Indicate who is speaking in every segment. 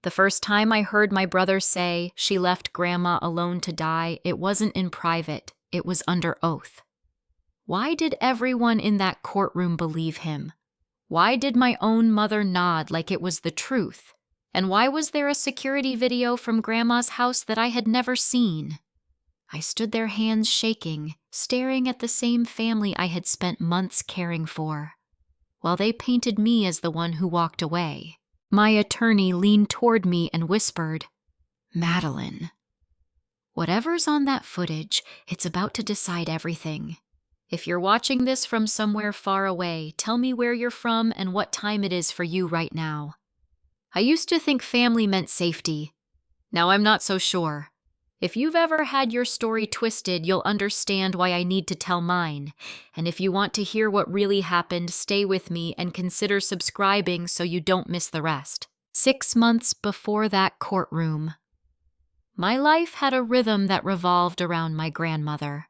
Speaker 1: The first time I heard my brother say she left Grandma alone to die, it wasn't in private, it was under oath. Why did everyone in that courtroom believe him? Why did my own mother nod like it was the truth? And why was there a security video from Grandma's house that I had never seen? I stood there, hands shaking, staring at the same family I had spent months caring for, while they painted me as the one who walked away. My attorney leaned toward me and whispered, "Madelyn, whatever's on that footage, it's about to decide everything. If you're watching this from somewhere far away, tell me where you're from and what time it is for you right now." I used to think family meant safety. Now I'm not so sure. If you've ever had your story twisted, you'll understand why I need to tell mine. And if you want to hear what really happened, stay with me and consider subscribing so you don't miss the rest. 6 months before that courtroom, my life had a rhythm that revolved around my grandmother.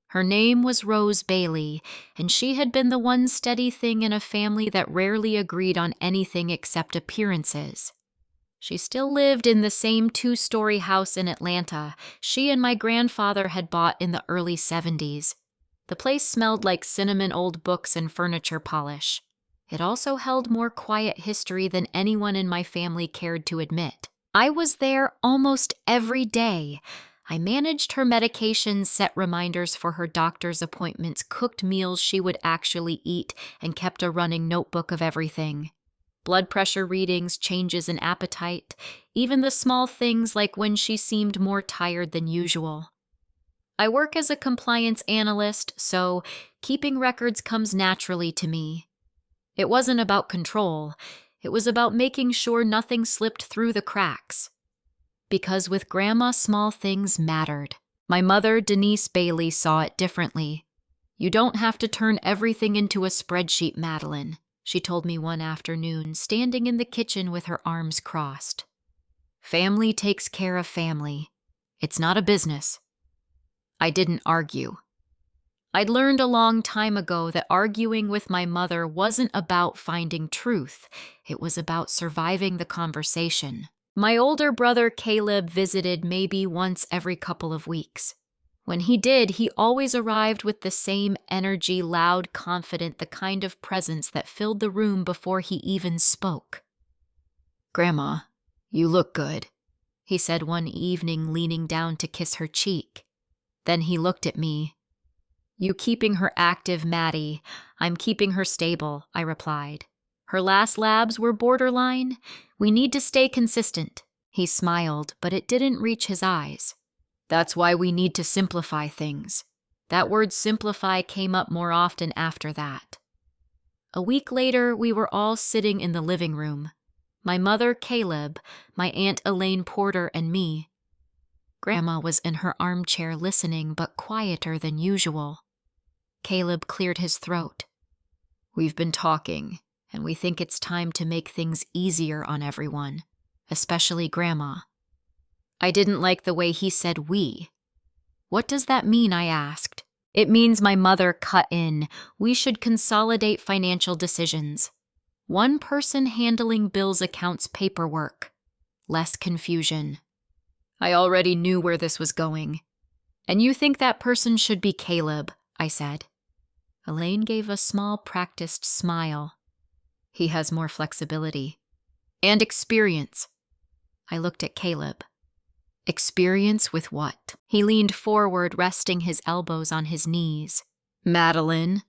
Speaker 1: Her name was Rose Bailey, and she had been the one steady thing in a family that rarely agreed on anything except appearances. She still lived in the same 2-story house in Atlanta she and my grandfather had bought in the early 70s. The place smelled like cinnamon, old books, and furniture polish. It also held more quiet history than anyone in my family cared to admit. I was there almost every day. I managed her medications, set reminders for her doctor's appointments, cooked meals she would actually eat, and kept a running notebook of everything. Blood pressure readings, changes in appetite, even the small things like when she seemed more tired than usual. I work as a compliance analyst, so keeping records comes naturally to me. It wasn't about control, it was about making sure nothing slipped through the cracks. Because with Grandma, small things mattered. My mother, Denise Bailey, saw it differently. "You don't have to turn everything into a spreadsheet, Madelyn," she told me one afternoon, standing in the kitchen with her arms crossed. "Family takes care of family. It's not a business." I didn't argue. I'd learned a long time ago that arguing with my mother wasn't about finding truth. It was about surviving the conversation. My older brother Caleb visited maybe once every couple of weeks. When he did, he always arrived with the same energy, loud, confident, the kind of presence that filled the room before he even spoke. "Grandma, you look good," he said one evening, leaning down to kiss her cheek. Then he looked at me. "You keeping her active, Maddie. I'm keeping her stable," I replied. "Her last labs were borderline. We need to stay consistent." He smiled, but it didn't reach his eyes. "That's why we need to simplify things." That word simplify came up more often after that. A week later, we were all sitting in the living room. My mother, Caleb, my Aunt Elaine Porter, and me. Grandma was in her armchair listening, but quieter than usual. Caleb cleared his throat. "We've been talking, and we think it's time to make things easier on everyone, especially Grandma." I didn't like the way he said "we." "What does that mean?" I asked. "It means," my mother cut in, "we should consolidate financial decisions. One person handling bills, accounts, paperwork. Less confusion." I already knew where this was going. "And you think that person should be Caleb?" I said. Elaine gave a small, practiced smile. "He has more flexibility. And experience." I looked at Caleb. "Experience with what?" He leaned forward, resting his elbows on his knees. "Madelyn,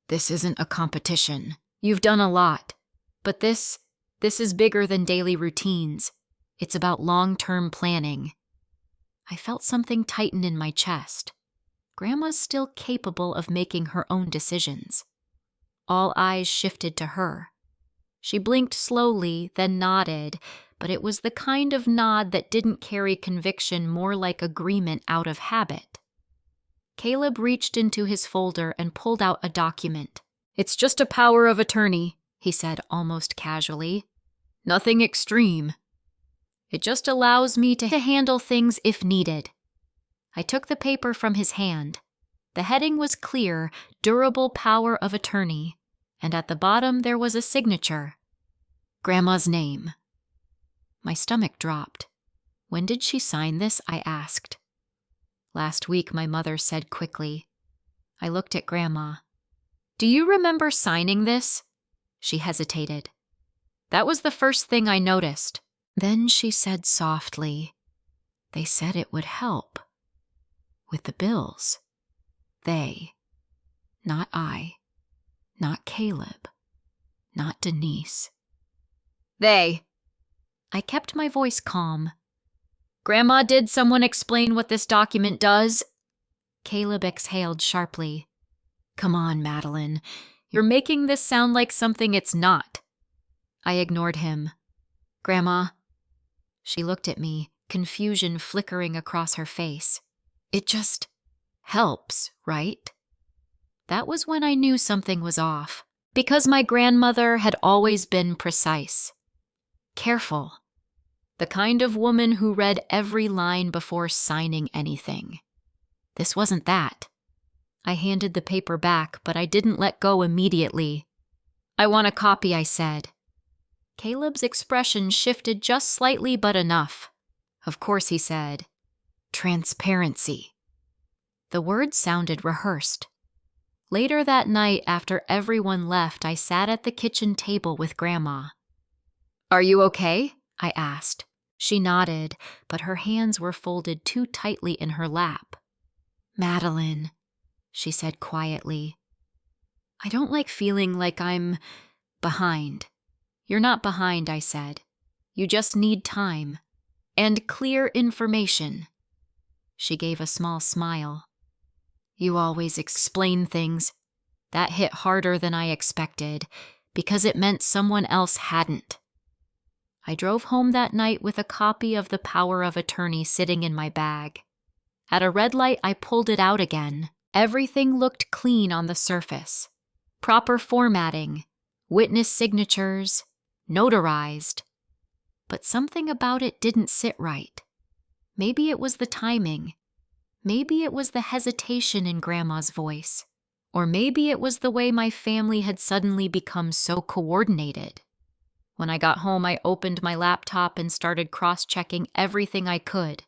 Speaker 1: this isn't a competition. You've done a lot. But this is bigger than daily routines. It's about long-term planning." I felt something tighten in my chest. Grandma's still capable of making her own decisions. All eyes shifted to her. She blinked slowly, then nodded, but it was the kind of nod that didn't carry conviction, more like agreement out of habit. Caleb reached into his folder and pulled out a document. "It's just a power of attorney," he said almost casually. "Nothing extreme. It just allows me to handle things if needed." I took the paper from his hand. The heading was clear, "Durable Power of Attorney," and at the bottom there was a signature. Grandma's name. My stomach dropped. When did she sign this? I asked. Last week, my mother said quickly. I looked at Grandma. Do you remember signing this? She hesitated. That was the first thing I noticed. Then she said softly, they said it would help. With the bills. They. Not I. Not Caleb. Not Denise. They. I kept my voice calm. Grandma, did someone explain what this document does? Caleb exhaled sharply. Come on, Madelyn. You're making this sound like something it's not. I ignored him. Grandma. She looked at me, confusion flickering across her face. It just helps, right? That was when I knew something was off, because my grandmother had always been precise. Careful. The kind of woman who read every line before signing anything. This wasn't that. I handed the paper back, but I didn't let go immediately. I want a copy, I said. Caleb's expression shifted just slightly, but enough. Of course, he said. Transparency. The words sounded rehearsed. Later that night, after everyone left, I sat at the kitchen table with Grandma. Are you okay? I asked. She nodded, but her hands were folded too tightly in her lap. Madelyn, she said quietly. I don't like feeling like I'm behind. You're not behind, I said. You just need time. And clear information. She gave a small smile. You always explain things. That hit harder than I expected, because it meant someone else hadn't. I drove home that night with a copy of the Power of Attorney sitting in my bag. At a red light, I pulled it out again. Everything looked clean on the surface. Proper formatting, witness signatures, notarized. But something about it didn't sit right. Maybe it was the timing. Maybe it was the hesitation in Grandma's voice. Or maybe it was the way my family had suddenly become so coordinated. When I got home, I opened my laptop and started cross-checking everything I could.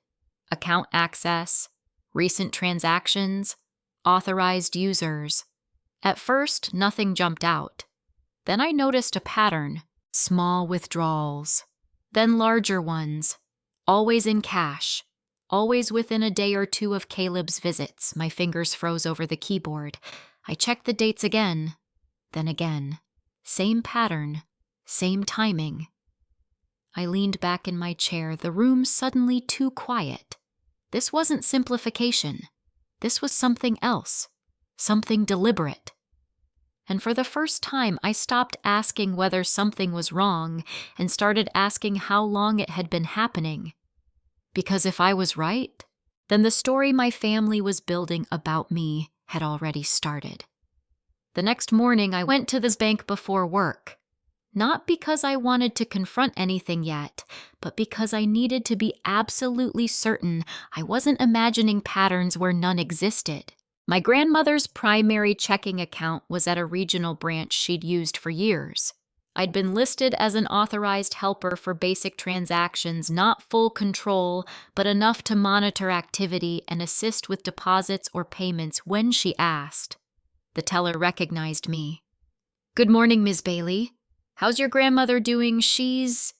Speaker 1: Account access, recent transactions, authorized users. At first, nothing jumped out. Then I noticed a pattern, small withdrawals, then larger ones, always in cash, always within a day or two of Caleb's visits. My fingers froze over the keyboard. I checked the dates again, then again. Same pattern. Same timing. I leaned back in my chair, the room suddenly too quiet. This wasn't simplification. This was something else, something deliberate. And for the first time, I stopped asking whether something was wrong and started asking how long it had been happening. Because if I was right, then the story my family was building about me had already started. The next morning, I went to this bank before work. Not because I wanted to confront anything yet, but because I needed to be absolutely certain I wasn't imagining patterns where none existed. My grandmother's primary checking account was at a regional branch she'd used for years. I'd been listed as an authorized helper for basic transactions, not full control, but enough to monitor activity and assist with deposits or payments when she asked. The teller recognized me. Good morning, Ms. Bailey. How's your grandmother doing? She's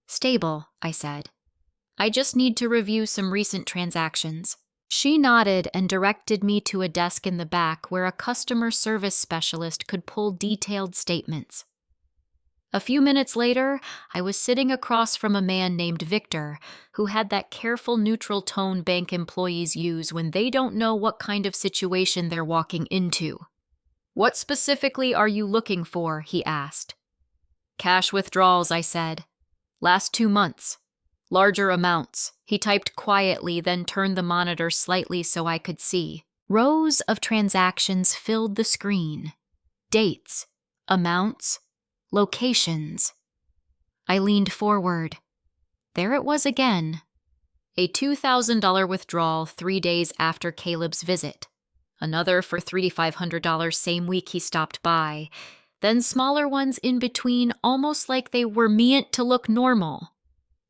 Speaker 1: stable, I said. I just need to review some recent transactions. She nodded and directed me to a desk in the back where a customer service specialist could pull detailed statements. A few minutes later, I was sitting across from a man named Victor, who had that careful, neutral tone bank employees use when they don't know what kind of situation they're walking into. What specifically are you looking for? He asked. Cash withdrawals, I said. Last 2 months. Larger amounts. He typed quietly, then turned the monitor slightly so I could see. Rows of transactions filled the screen. Dates, amounts, locations. I leaned forward. There it was again. A $2,000 withdrawal 3 days after Caleb's visit. Another for $3,500 same week he stopped by. Then smaller ones in between, almost like they were meant to look normal.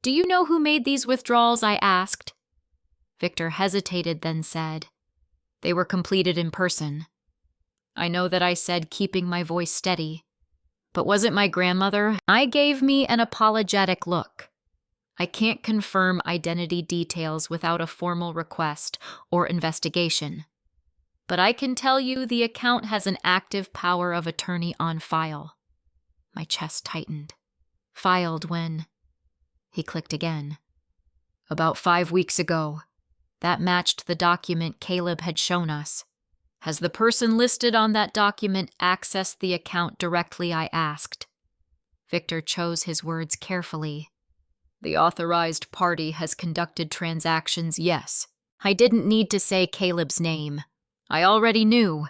Speaker 1: Do you know who made these withdrawals? I asked. Victor hesitated, then said, They were completed in person. I know that I said, keeping my voice steady. But was it my grandmother? I gave me an apologetic look. I can't confirm identity details without a formal request or investigation. But I can tell you the account has an active power of attorney on file. My chest tightened. Filed when? He clicked again. About 5 weeks ago. That matched the document Caleb had shown us. Has the person listed on that document accessed the account directly? I asked. Victor chose his words carefully. The authorized party has conducted transactions, yes. I didn't need to say Caleb's name. I already knew.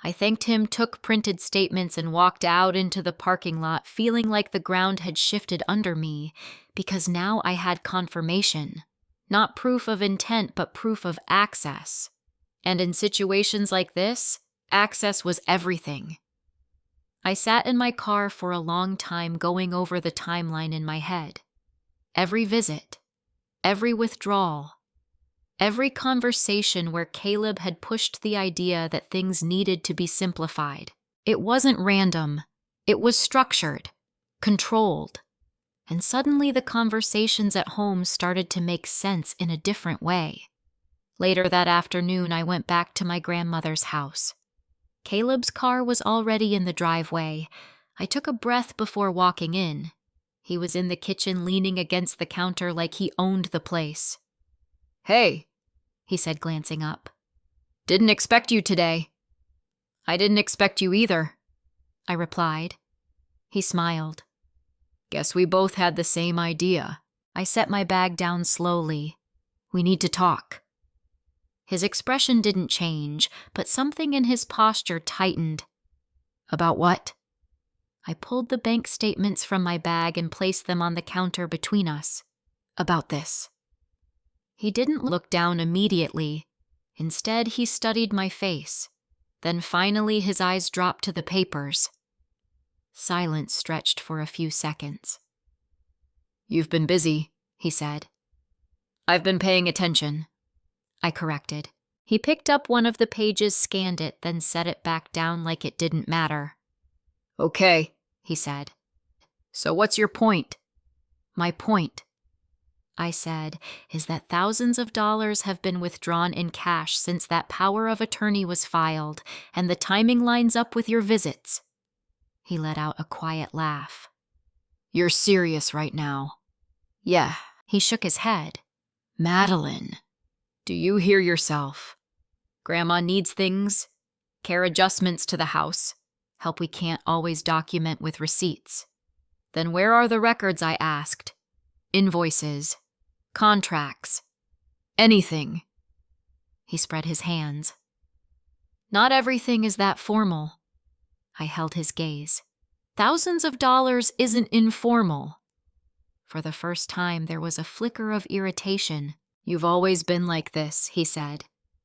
Speaker 1: I thanked him, took printed statements, and walked out into the parking lot, feeling like the ground had shifted under me, because now I had confirmation. Not proof of intent, but proof of access. And in situations like this, access was everything. I sat in my car for a long time going over the timeline in my head. Every visit, every withdrawal, every conversation where Caleb had pushed the idea that things needed to be simplified. It wasn't random. It was structured, controlled. And suddenly the conversations at home started to make sense in a different way. Later that afternoon, I went back to my grandmother's house. Caleb's car was already in the driveway. I took a breath before walking in. He was in the kitchen leaning against the counter like he owned the place. Hey, he said, glancing up. Didn't expect you today. I didn't expect you either, I replied. He smiled. Guess we both had the same idea. I set my bag down slowly. We need to talk. His expression didn't change, but something in his posture tightened. About what? I pulled the bank statements from my bag and placed them on the counter between us. About this. He didn't look down immediately. Instead, he studied my face. Then finally, his eyes dropped to the papers. Silence stretched for a few seconds. You've been busy, he said. I've been paying attention, I corrected. He picked up one of the pages, scanned it, then set it back down like it didn't matter. Okay, he said. So what's your point? My point, I said, is that thousands of dollars have been withdrawn in cash since that power of attorney was filed, and the timing lines up with your visits. He let out a quiet laugh. You're serious right now. Yeah, he shook his head. Madelyn, do you hear yourself? Grandma needs things, care adjustments to the house, help we can't always document with receipts. Then where are the records? I asked. Invoices, contracts, anything. He spread his hands. Not everything is that formal. I held his gaze. Thousands of dollars isn't informal. For the first time, there was a flicker of irritation. You've always been like this, he said,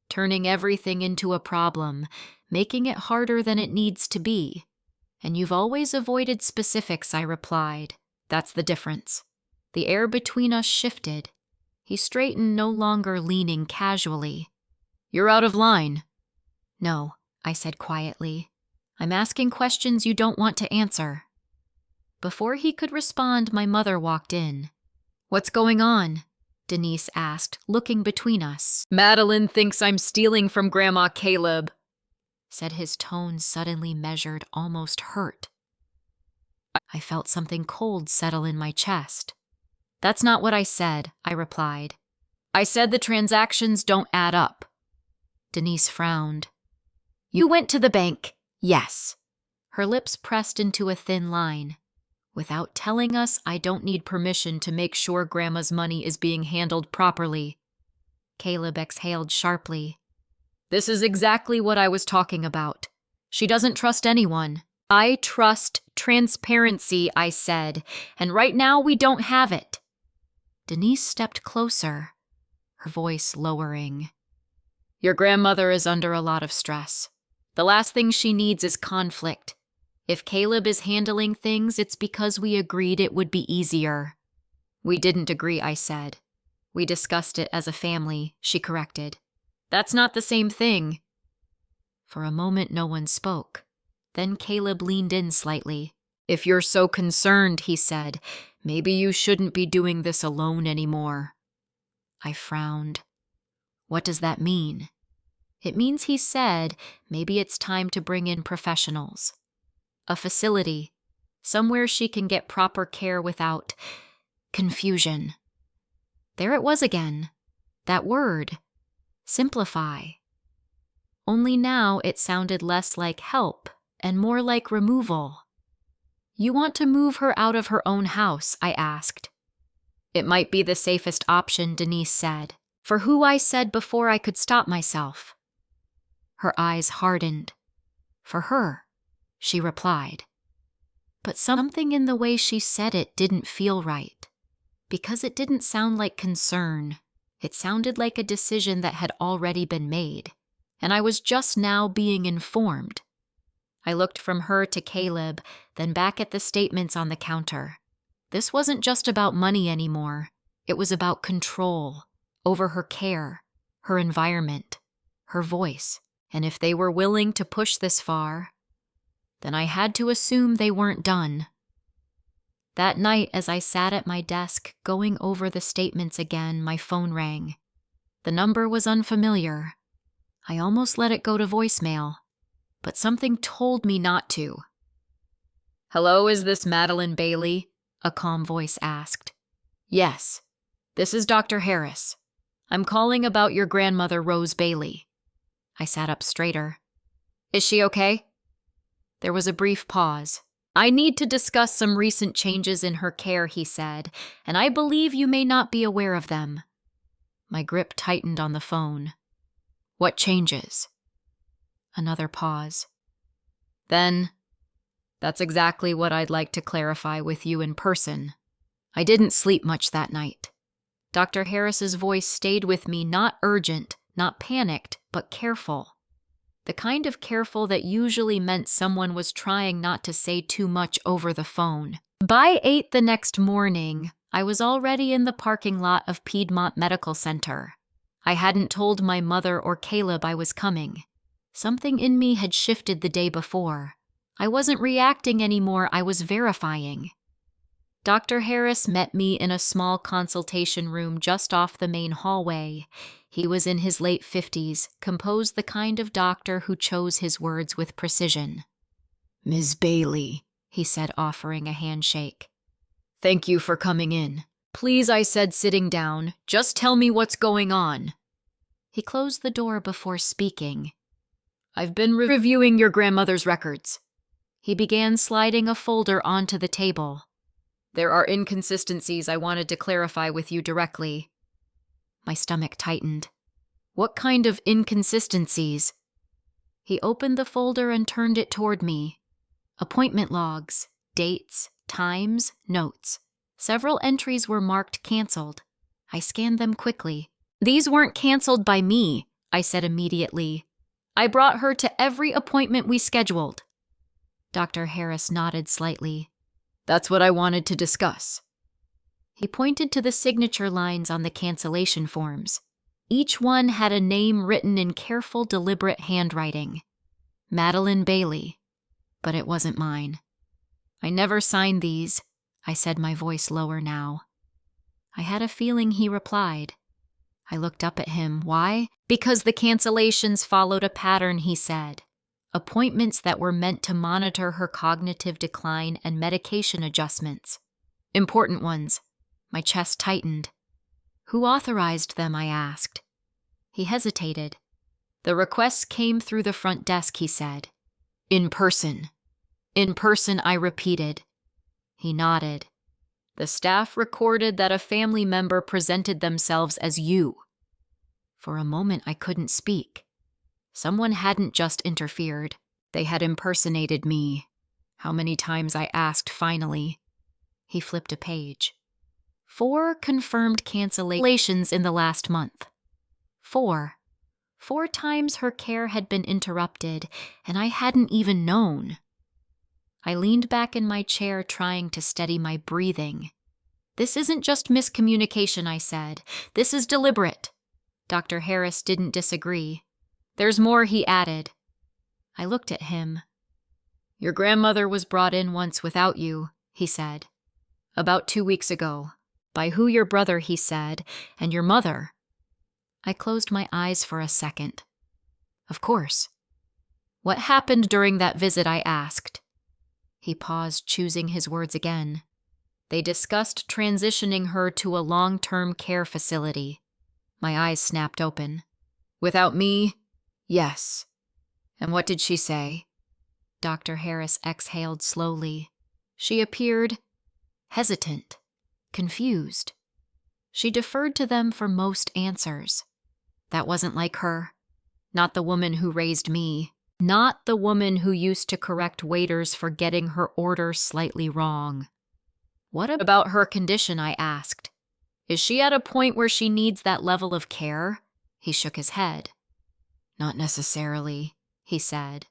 Speaker 1: turning everything into a problem, making it harder than it needs to be. And you've always avoided specifics, I replied. That's the difference. The air between us shifted. He straightened, no longer leaning casually. You're out of line. No, I said quietly. I'm asking questions you don't want to answer. Before he could respond, my mother walked in. What's going on? Denise asked, looking between us. Madelyn thinks I'm stealing from Grandma Caleb, said, his tone suddenly measured, almost hurt. I felt something cold settle in my chest. That's not what I said, I replied. I said the transactions don't add up. Denise frowned. You went to the bank. Yes. Her lips pressed into a thin line. Without telling us, I don't need permission to make sure Grandma's money is being handled properly. Caleb exhaled sharply. This is exactly what I was talking about. She doesn't trust anyone. I trust transparency, I said, and right now we don't have it. Denise stepped closer, her voice lowering. Your grandmother is under a lot of stress. The last thing she needs is conflict. If Caleb is handling things, it's because we agreed it would be easier. We didn't agree, I said. We discussed it as a family, she corrected. That's not the same thing. For a moment, no one spoke. Then Caleb leaned in slightly. If you're so concerned, he said, maybe you shouldn't be doing this alone anymore. I frowned. What does that mean? It means he said maybe it's time to bring in professionals. A facility, somewhere she can get proper care without confusion. There it was again, that word, simplify. Only now it sounded less like help and more like removal. You want to move her out of her own house, I asked. It might be the safest option, Denise said, for who I said before I could stop myself. Her eyes hardened. For her, she replied. But something in the way she said it didn't feel right, because it didn't sound like concern. It sounded like a decision that had already been made, and I was just now being informed. I looked from her to Caleb, then back at the statements on the counter. This wasn't just about money anymore. It was about control over her care, her environment, her voice. And if they were willing to push this far, then I had to assume they weren't done. That night, as I sat at my desk going over the statements again, my phone rang. The number was unfamiliar. I almost let it go to voicemail, but something told me not to. Hello, is this Madelyn Bailey? A calm voice asked. Yes, this is Dr. Harris. I'm calling about your grandmother, Rose Bailey. I sat up straighter. Is she okay? There was a brief pause. I need to discuss some recent changes in her care, he said, and I believe you may not be aware of them. My grip tightened on the phone. What changes? Another pause. Then, that's exactly what I'd like to clarify with you in person. I didn't sleep much that night. Dr. Harris's voice stayed with me, not urgent, not panicked, but careful. The kind of careful that usually meant someone was trying not to say too much over the phone. By 8 the next morning, I was already in the parking lot of Piedmont Medical Center. I hadn't told my mother or Caleb I was coming. Something in me had shifted the day before. I wasn't reacting anymore, I was verifying. Dr. Harris met me in a small consultation room just off the main hallway. He was in his late 50s, composed the kind of doctor who chose his words with precision. Ms. Bailey, he said, offering a handshake. Thank you for coming in. Please, I said, sitting down, just tell me what's going on. He closed the door before speaking. I've been reviewing your grandmother's records. He began sliding a folder onto the table. There are inconsistencies I wanted to clarify with you directly. My stomach tightened. What kind of inconsistencies? He opened the folder and turned it toward me. Appointment logs, dates, times, notes. Several entries were marked canceled. I scanned them quickly. These weren't canceled by me, I said immediately. I brought her to every appointment we scheduled. Dr. Harris nodded slightly. That's what I wanted to discuss. He pointed to the signature lines on the cancellation forms. Each one had a name written in careful, deliberate handwriting. Madelyn Bailey. But it wasn't mine. I never signed these, I said, my voice lower now. I had a feeling he replied. I looked up at him. Why? Because the cancellations followed a pattern, he said. Appointments that were meant to monitor her cognitive decline and medication adjustments. Important ones. My chest tightened. Who authorized them, I asked. He hesitated. The requests came through the front desk, he said. In person. In person, I repeated. He nodded. The staff recorded that a family member presented themselves as you. For a moment, I couldn't speak. Someone hadn't just interfered. They had impersonated me. How many times, I asked finally. He flipped a page. 4 confirmed cancellations in the last month. 4. 4 times her care had been interrupted, and I hadn't even known. I leaned back in my chair, trying to steady my breathing. This isn't just miscommunication, I said. This is deliberate. Dr. Harris didn't disagree. There's more, he added. I looked at him. Your grandmother was brought in once without you, he said. About 2 weeks ago. By who? Your brother, he said, and your mother. I closed my eyes for a second. Of course. What happened during that visit? I asked. He paused, choosing his words again. They discussed transitioning her to a long-term care facility. My eyes snapped open. Without me? Yes. And what did she say? Dr. Harris exhaled slowly. She appeared hesitant, confused. She deferred to them for most answers. That wasn't like her. Not the woman who raised me. Not the woman who used to correct waiters for getting her order slightly wrong. What about her condition? I asked. Is she at a point where she needs that level of care? He shook his head. Not necessarily, he said.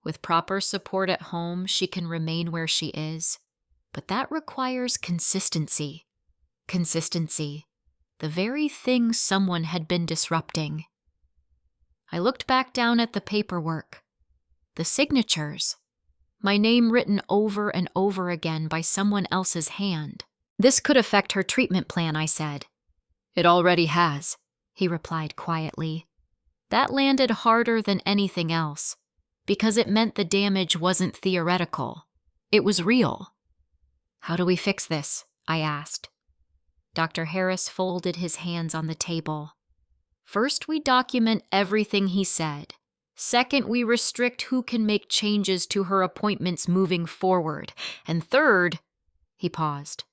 Speaker 1: With proper support at home, she can remain where she is. But that requires consistency. Consistency. The very thing someone had been disrupting. I looked back down at the paperwork. The signatures. My name written over and over again by someone else's hand. This could affect her treatment plan, I said. It already has, he replied quietly. That landed harder than anything else, because it meant the damage wasn't theoretical. It was real. How do we fix this? I asked. Dr. Harris folded his hands on the table. First, we document everything he said. Second, we restrict who can make changes to her appointments moving forward. And third, he paused.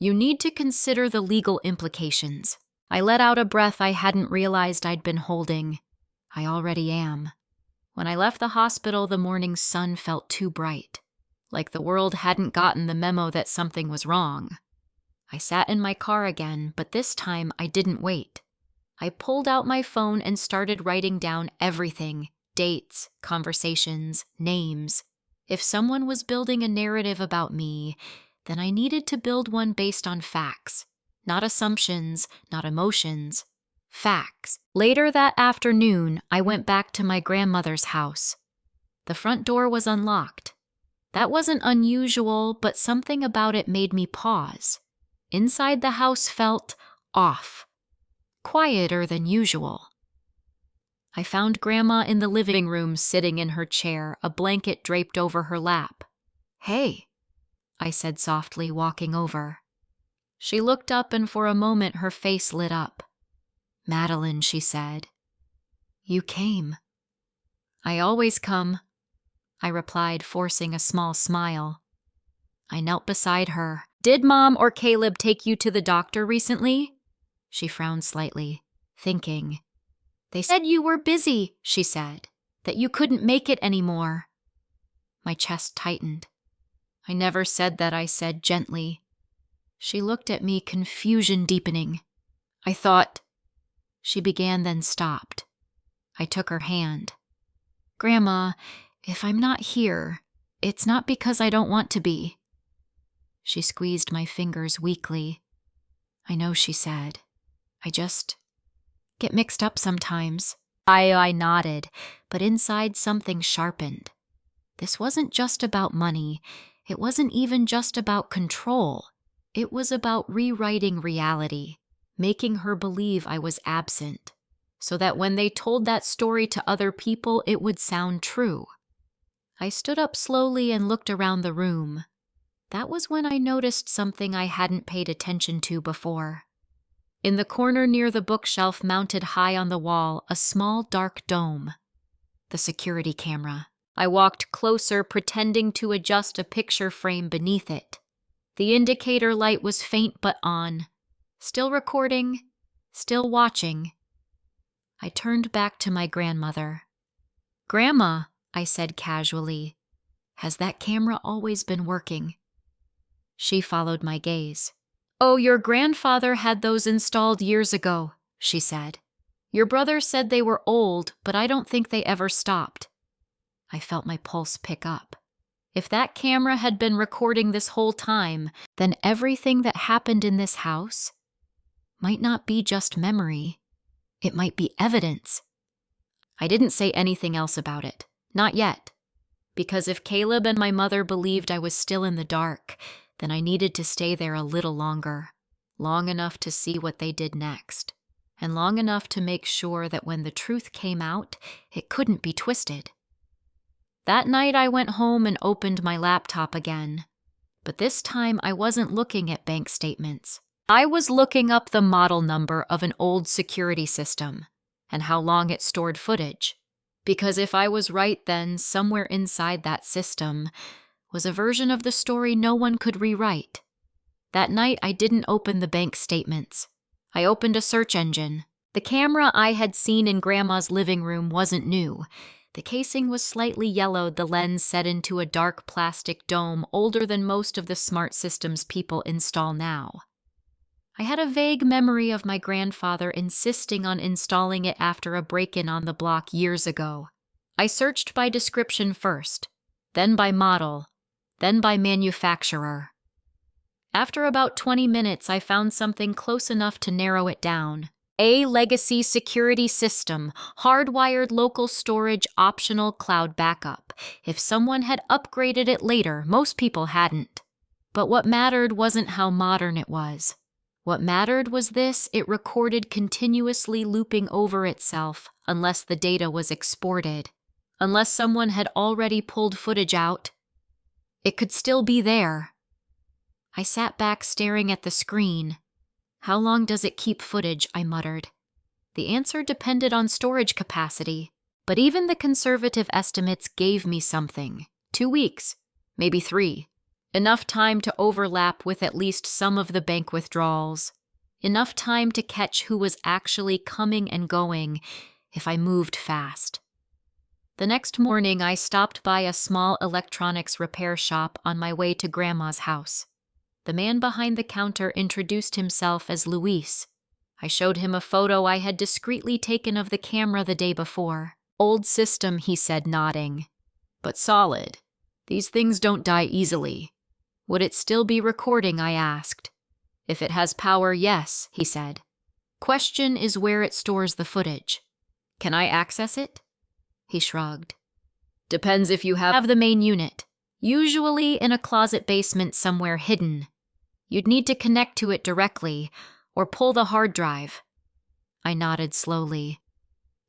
Speaker 1: You need to consider the legal implications. I let out a breath I hadn't realized I'd been holding. I already am. When I left the hospital, the morning sun felt too bright, like the world hadn't gotten the memo that something was wrong. I sat in my car again, but this time I didn't wait. I pulled out my phone and started writing down everything: dates, conversations, names. If someone was building a narrative about me, then I needed to build one based on facts. Not assumptions, not emotions. Facts. Later that afternoon, I went back to my grandmother's house. The front door was unlocked. That wasn't unusual, but something about it made me pause. Inside the house felt off. Quieter than usual. I found Grandma in the living room sitting in her chair, a blanket draped over her lap. Hey, I said softly, walking over. She looked up and for a moment her face lit up. Madelyn, she said. You came. I always come, I replied, forcing a small smile. I knelt beside her. Did Mom or Caleb take you to the doctor recently? She frowned slightly, thinking. They said you were busy, she said, that you couldn't make it anymore. My chest tightened. I never said that, I said gently. She looked at me, confusion deepening. I thought. She began, then stopped. I took her hand. Grandma, if I'm not here, it's not because I don't want to be. She squeezed my fingers weakly. I know, she said. I just get mixed up sometimes. I nodded, but inside something sharpened. This wasn't just about money. It wasn't even just about control. It was about rewriting reality, making her believe I was absent, so that when they told that story to other people, it would sound true. I stood up slowly and looked around the room. That was when I noticed something I hadn't paid attention to before. In the corner near the bookshelf mounted high on the wall, a small dark dome. The security camera. I walked closer, pretending to adjust a picture frame beneath it. The indicator light was faint but on. Still recording, still watching. I turned back to my grandmother. Grandma, I said casually, has that camera always been working? She followed my gaze. Oh, your grandfather had those installed years ago, she said. Your brother said they were old, but I don't think they ever stopped. I felt my pulse pick up. If that camera had been recording this whole time, then everything that happened in this house might not be just memory. It might be evidence. I didn't say anything else about it. Not yet. Because if Caleb and my mother believed I was still in the dark, then I needed to stay there a little longer. Long enough to see what they did next. And long enough to make sure that when the truth came out, it couldn't be twisted. That night I went home and opened my laptop again. But this time I wasn't looking at bank statements. I was looking up the model number of an old security system and how long it stored footage. Because if I was right, then somewhere inside that system was a version of the story no one could rewrite. That night I didn't open the bank statements. I opened a search engine. The camera I had seen in Grandma's living room wasn't new. The casing was slightly yellowed, the lens set into a dark plastic dome older than most of the smart systems people install now. I had a vague memory of my grandfather insisting on installing it after a break-in on the block years ago. I searched by description first, then by model, then by manufacturer. After about 20 minutes, I found something close enough to narrow it down. A legacy security system, hardwired local storage, optional cloud backup. If someone had upgraded it later, most people hadn't. But what mattered wasn't how modern it was. What mattered was this: it recorded continuously, looping over itself unless the data was exported. Unless someone had already pulled footage out, it could still be there. I sat back staring at the screen. How long does it keep footage? I muttered. The answer depended on storage capacity, but even the conservative estimates gave me something. 2 weeks, maybe 3. Enough time to overlap with at least some of the bank withdrawals. Enough time to catch who was actually coming and going if I moved fast. The next morning, I stopped by a small electronics repair shop on my way to Grandma's house. The man behind the counter introduced himself as Luis. I showed him a photo I had discreetly taken of the camera the day before. Old system, he said, nodding. But solid. These things don't die easily. Would it still be recording? I asked. If it has power, yes, he said. Question is where it stores the footage. Can I access it? He shrugged. Depends if you have the main unit. Usually in a closet basement somewhere hidden. You'd need to connect to it directly, or pull the hard drive. I nodded slowly.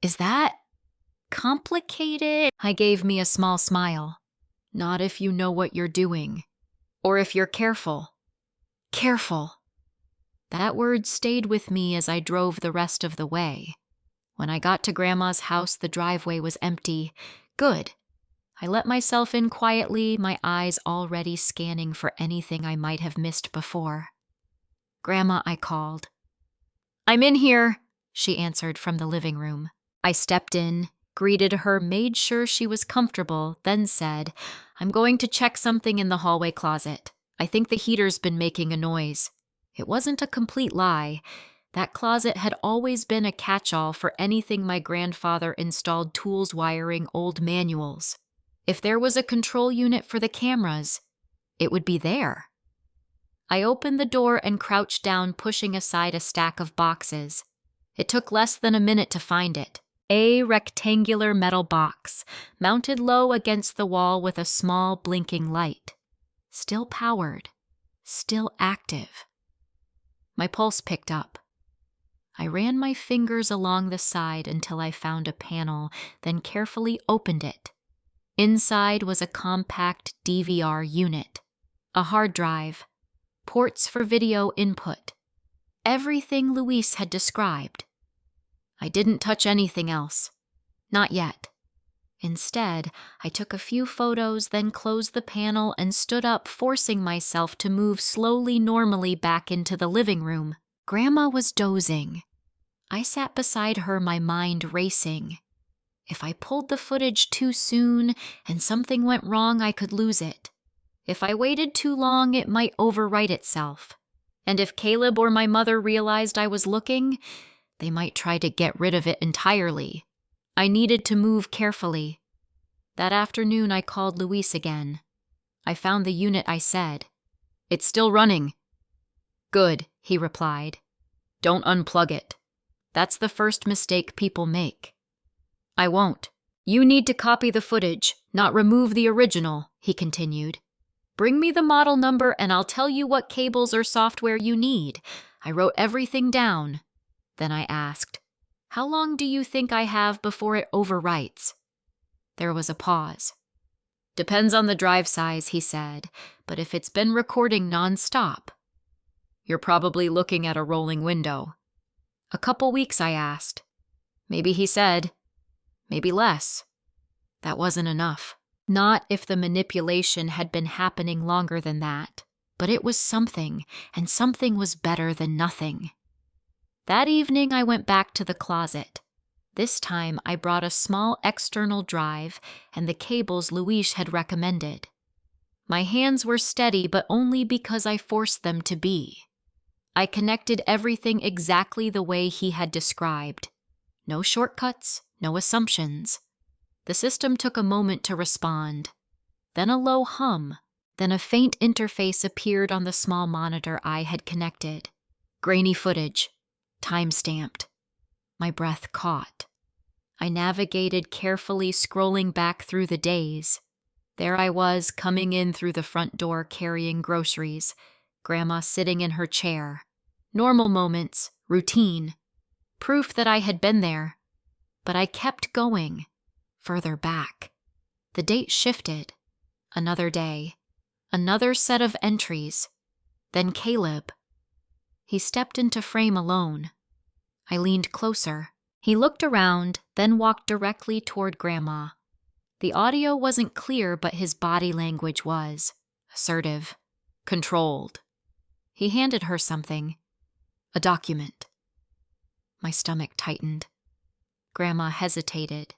Speaker 1: Is that complicated? I gave me a small smile. Not if you know what you're doing. Or if you're careful. Careful. That word stayed with me as I drove the rest of the way. When I got to Grandma's house, the driveway was empty. Good. I let myself in quietly, my eyes already scanning for anything I might have missed before. Grandma, I called. I'm in here, she answered from the living room. I stepped in, greeted her, made sure she was comfortable, then said, I'm going to check something in the hallway closet. I think the heater's been making a noise. It wasn't a complete lie. That closet had always been a catch-all for anything my grandfather installed, tools, wiring, old manuals. If there was a control unit for the cameras, it would be there. I opened the door and crouched down, pushing aside a stack of boxes. It took less than a minute to find it. A rectangular metal box, mounted low against the wall with a small blinking light. Still powered. Still active. My pulse picked up. I ran my fingers along the side until I found a panel, then carefully opened it. Inside was a compact DVR unit, a hard drive, ports for video input. Everything Luis had described. I didn't touch anything else. Not yet. Instead, I took a few photos, then closed the panel and stood up, forcing myself to move slowly, normally back into the living room. Grandma was dozing. I sat beside her, my mind racing. If I pulled the footage too soon and something went wrong, I could lose it. If I waited too long, it might overwrite itself. And if Caleb or my mother realized I was looking, they might try to get rid of it entirely. I needed to move carefully. That afternoon, I called Luis again. I found the unit I said. It's still running. Good, he replied. Don't unplug it. That's the first mistake people make. I won't. You need to copy the footage, not remove the original, he continued. Bring me the model number and I'll tell you what cables or software you need. I wrote everything down. Then I asked, how long do you think I have before it overwrites? There was a pause. Depends on the drive size, he said, but if it's been recording non-stop, you're probably looking at a rolling window. A couple weeks, I asked. Maybe he said, maybe less. That wasn't enough. Not if the manipulation had been happening longer than that, but it was something, and something was better than nothing. That evening, I went back to the closet. This time, I brought a small external drive and the cables Luis had recommended. My hands were steady, but only because I forced them to be. I connected everything exactly the way he had described. No shortcuts, no assumptions. The system took a moment to respond. Then a low hum. Then a faint interface appeared on the small monitor I had connected. Grainy footage. Time-stamped. My breath caught. I navigated carefully, scrolling back through the days. There I was, coming in through the front door carrying groceries. Grandma sitting in her chair. Normal moments, routine. Proof that I had been there. But I kept going. Further back. The date shifted. Another day. Another set of entries. Then Caleb. He stepped into frame alone. I leaned closer. He looked around, then walked directly toward Grandma. The audio wasn't clear, but his body language was. Assertive. Controlled. He handed her something. A document. My stomach tightened. Grandma hesitated.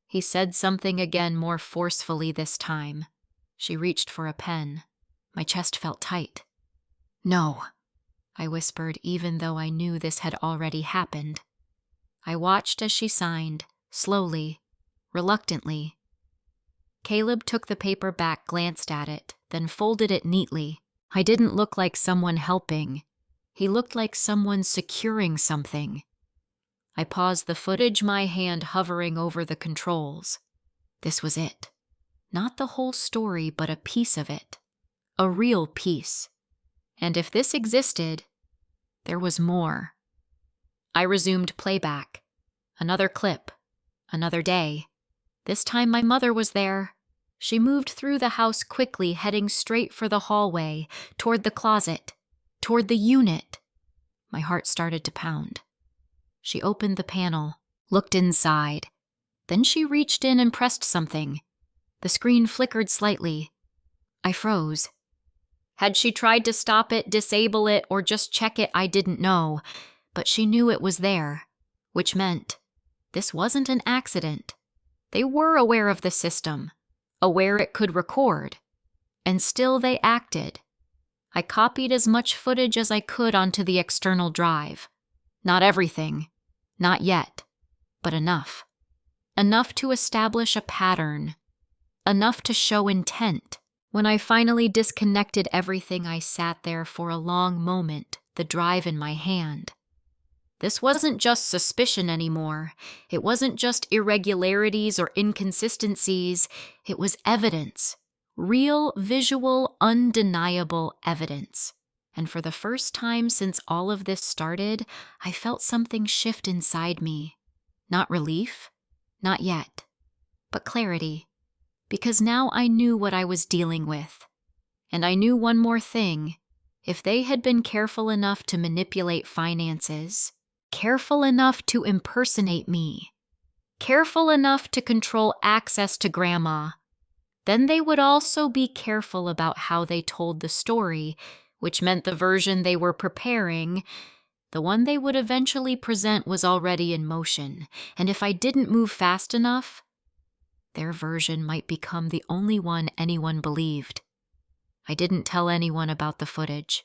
Speaker 1: He said something again, more forcefully this time. She reached for a pen. My chest felt tight. No, I whispered, even though I knew this had already happened. I watched as she signed, slowly, reluctantly. Caleb took the paper back, glanced at it, then folded it neatly. I didn't look like someone helping. He looked like someone securing something. I paused the footage, my hand hovering over the controls. This was it. Not the whole story, but a piece of it. A real piece. And if this existed, there was more. I resumed playback. Another clip. Another day. This time my mother was there. She moved through the house quickly, heading straight for the hallway, toward the closet, toward the unit. My heart started to pound. She opened the panel, looked inside. Then she reached in and pressed something. The screen flickered slightly. I froze. Had she tried to stop it, disable it, or just check it, I didn't know. But she knew it was there, which meant this wasn't an accident. They were aware of the system, aware it could record, and still they acted. I copied as much footage as I could onto the external drive. Not everything, not yet, but enough. Enough to establish a pattern, enough to show intent. When I finally disconnected everything, I sat there for a long moment, the drive in my hand. This wasn't just suspicion anymore. It wasn't just irregularities or inconsistencies. It was evidence. Real, visual, undeniable evidence. And for the first time since all of this started, I felt something shift inside me. Not relief, not yet, but clarity. Because now I knew what I was dealing with. And I knew one more thing. If they had been careful enough to manipulate finances, careful enough to impersonate me, careful enough to control access to Grandma, then they would also be careful about how they told the story, which meant the version they were preparing, the one they would eventually present, was already in motion. And if I didn't move fast enough, their version might become the only one anyone believed. I didn't tell anyone about the footage.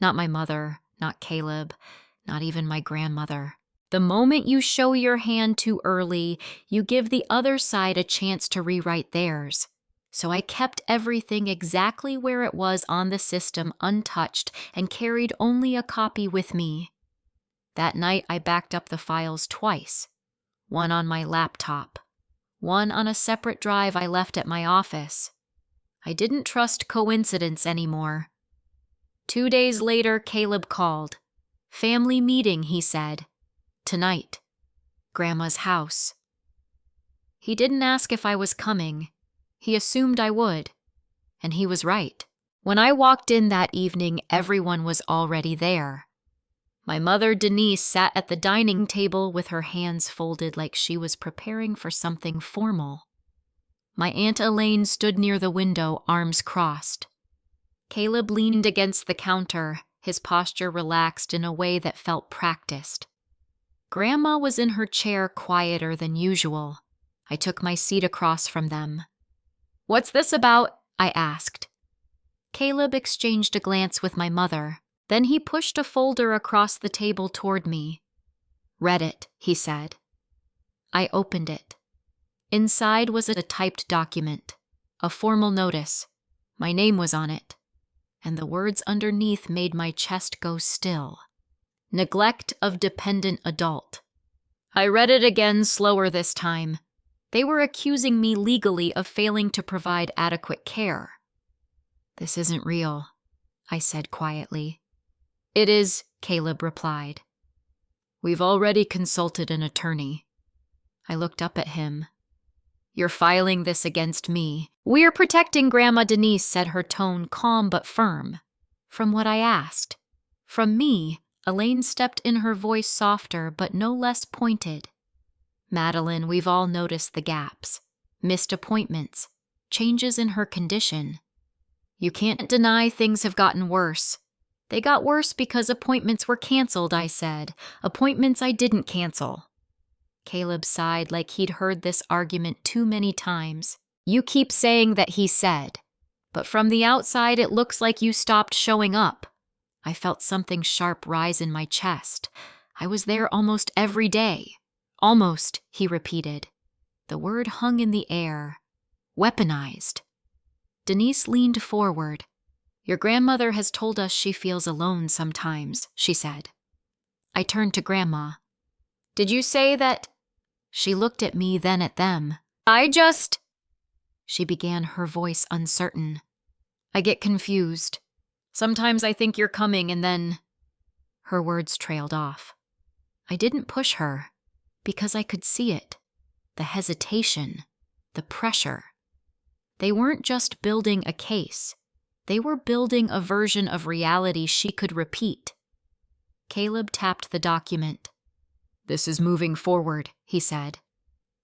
Speaker 1: Not my mother, not Caleb, not even my grandmother. The moment you show your hand too early, you give the other side a chance to rewrite theirs. So I kept everything exactly where it was on the system, untouched, and carried only a copy with me. That night I backed up the files twice, one on my laptop, one on a separate drive I left at my office. I didn't trust coincidence anymore. 2 days later, Caleb called. "Family meeting," he said. "Tonight. Grandma's house." He didn't ask if I was coming. He assumed I would. And he was right. When I walked in that evening, everyone was already there. My mother, Denise, sat at the dining table with her hands folded like she was preparing for something formal. My Aunt Elaine stood near the window, arms crossed. Caleb leaned against the counter, his posture relaxed in a way that felt practiced. Grandma was in her chair, quieter than usual. I took my seat across from them. "What's this about?" I asked. Caleb exchanged a glance with my mother. Then he pushed a folder across the table toward me. "Reddit," he said. I opened it. Inside was a typed document, a formal notice. My name was on it, and the words underneath made my chest go still. Neglect of dependent adult. I read it again, slower this time. They were accusing me legally of failing to provide adequate care. "This isn't real," I said quietly. "It is," Caleb replied. "We've already consulted an attorney." I looked up at him. "You're filing this against me." "We're protecting Grandma," Denise said, her tone calm but firm. From what I asked. From me, Elaine stepped in, her voice softer but no less pointed. "Madelyn, we've all noticed the gaps. Missed appointments. Changes in her condition. You can't deny things have gotten worse." "They got worse because appointments were canceled," I said. "Appointments I didn't cancel." Caleb sighed like he'd heard this argument too many times. "You keep saying that," he said. "But from the outside it looks like you stopped showing up." I felt something sharp rise in my chest. I was there almost every day. "Almost," he repeated. The word hung in the air. Weaponized. Denise leaned forward. "Your grandmother has told us she feels alone sometimes," she said. I turned to Grandma. "Did you say that?" She looked at me, then at them. She began, her voice uncertain. "I get confused. Sometimes I think you're coming and then—" Her words trailed off. I didn't push her, because I could see it. The hesitation, the pressure. They weren't just building a case. They were building a version of reality she could repeat. Caleb tapped the document. "This is moving forward," he said.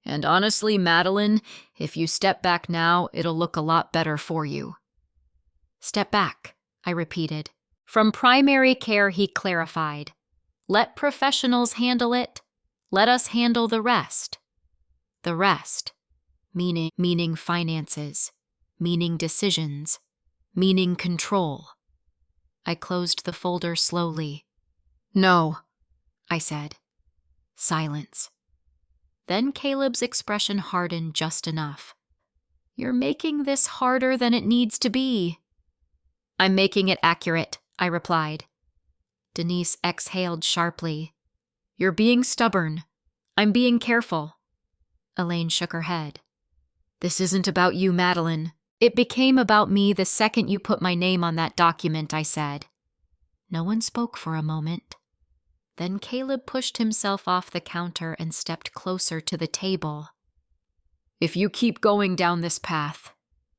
Speaker 1: "And honestly, Madelyn, if you step back now, it'll look a lot better for you." "Step back," I repeated. "From primary care," he clarified. "Let professionals handle it. Let us handle the rest." The rest. Meaning finances. Meaning decisions. Meaning control. I closed the folder slowly. "No," I said. Silence. Then Caleb's expression hardened just enough. "You're making this harder than it needs to be." "I'm making it accurate," I replied. Denise exhaled sharply. "You're being stubborn. I'm being careful." Elaine shook her head. "This isn't about you, Madelyn. It became about me the second you put my name on that document," I said. No one spoke for a moment. Then Caleb pushed himself off the counter and stepped closer to the table. "If you keep going down this path,"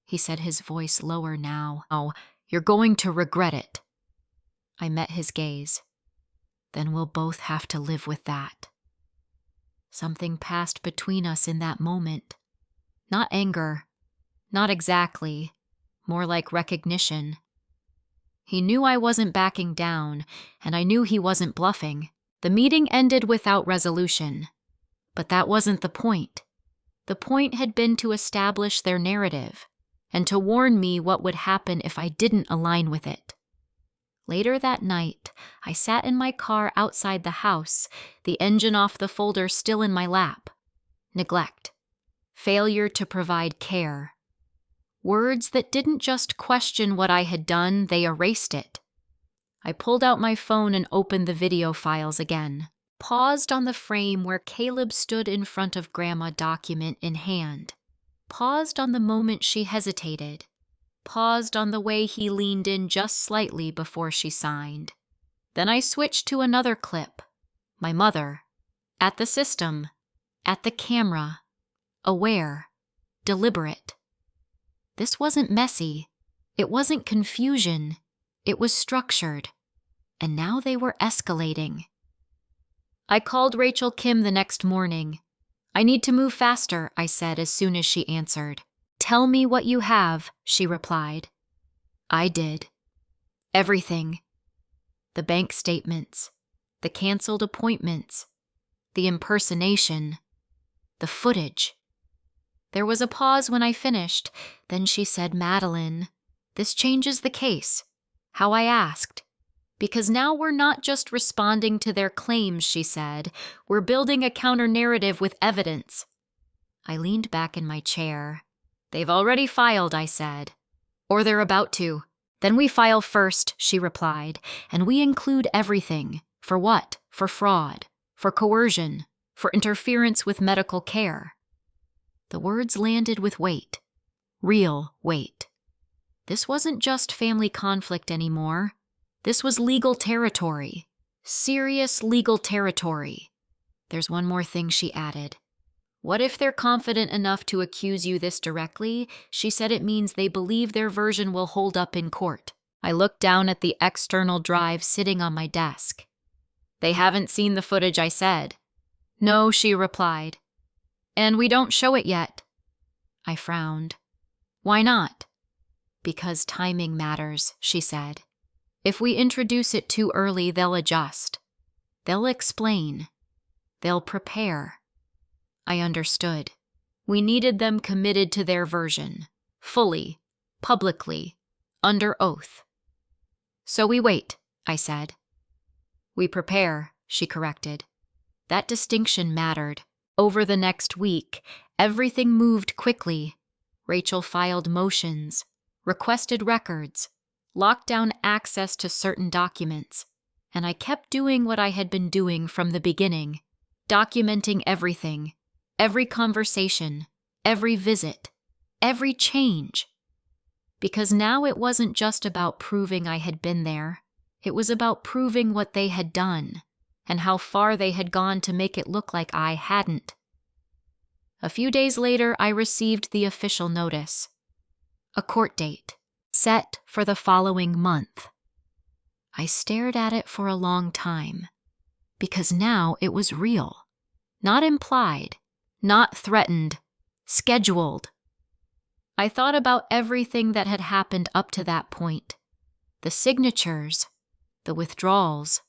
Speaker 1: he said, his voice lower now, "you're going to regret it." I met his gaze. "Then we'll both have to live with that." Something passed between us in that moment. Not anger. Not exactly. More like recognition. He knew I wasn't backing down, and I knew he wasn't bluffing. The meeting ended without resolution. But that wasn't the point. The point had been to establish their narrative, and to warn me what would happen if I didn't align with it. Later that night, I sat in my car outside the house, the engine off the folder still in my lap. Neglect. Failure to provide care. Words that didn't just question what I had done, they erased it. I pulled out my phone and opened the video files again. Paused on the frame where Caleb stood in front of Grandma, document in hand. Paused on the moment she hesitated. Paused on the way he leaned in just slightly before she signed. Then I switched to another clip. My mother. At the system. At the camera. Aware. Deliberate. This wasn't messy. It wasn't confusion. It was structured. And now they were escalating. I called Rachel Kim the next morning. "I need to move faster," I said as soon as she answered. "Tell me what you have," she replied. I did. Everything. The bank statements, the canceled appointments, the impersonation, the footage. There was a pause when I finished. Then she said, "Madelyn, this changes the case." How I asked. "Because now we're not just responding to their claims," she said. "We're building a counter-narrative with evidence." I leaned back in my chair. "They've already filed," I said. "Or they're about to." "Then we file first," she replied, "and we include everything." For what? For fraud, for coercion, for interference with medical care. The words landed with weight. Real weight. This wasn't just family conflict anymore. This was legal territory. Serious legal territory. "There's one more thing," she added. "What if they're confident enough to accuse you this directly?" She said it means they believe their version will hold up in court. I looked down at the external drive sitting on my desk. "They haven't seen the footage," I said. "No," she replied. "And we don't show it yet." I frowned. "Why not?" "Because timing matters," she said. "If we introduce it too early, they'll adjust. They'll explain. They'll prepare." I understood. We needed them committed to their version, fully, publicly, under oath. "So we wait," I said. "We prepare," she corrected. That distinction mattered. Over the next week, everything moved quickly. Rachel filed motions, requested records, locked down access to certain documents, and I kept doing what I had been doing from the beginning, documenting everything, every conversation, every visit, every change. Because now it wasn't just about proving I had been there. It was about proving what they had done, and how far they had gone to make it look like I hadn't. A few days later, I received the official notice. A court date, set for the following month. I stared at it for a long time, because now it was real. Not implied, not threatened, scheduled. I thought about everything that had happened up to that point. The signatures, the withdrawals,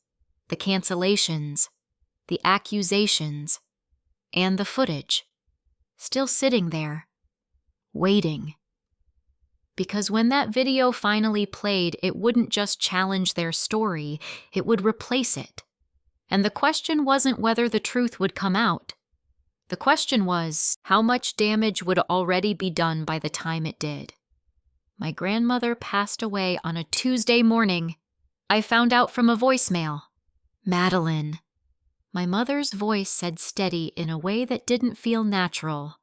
Speaker 1: the cancellations, the accusations, and the footage. Still sitting there, waiting. Because when that video finally played, it wouldn't just challenge their story, it would replace it. And the question wasn't whether the truth would come out. The question was, how much damage would already be done by the time it did? My grandmother passed away on a Tuesday morning. I found out from a voicemail. "Madelyn." My mother's voice said steady in a way that didn't feel natural.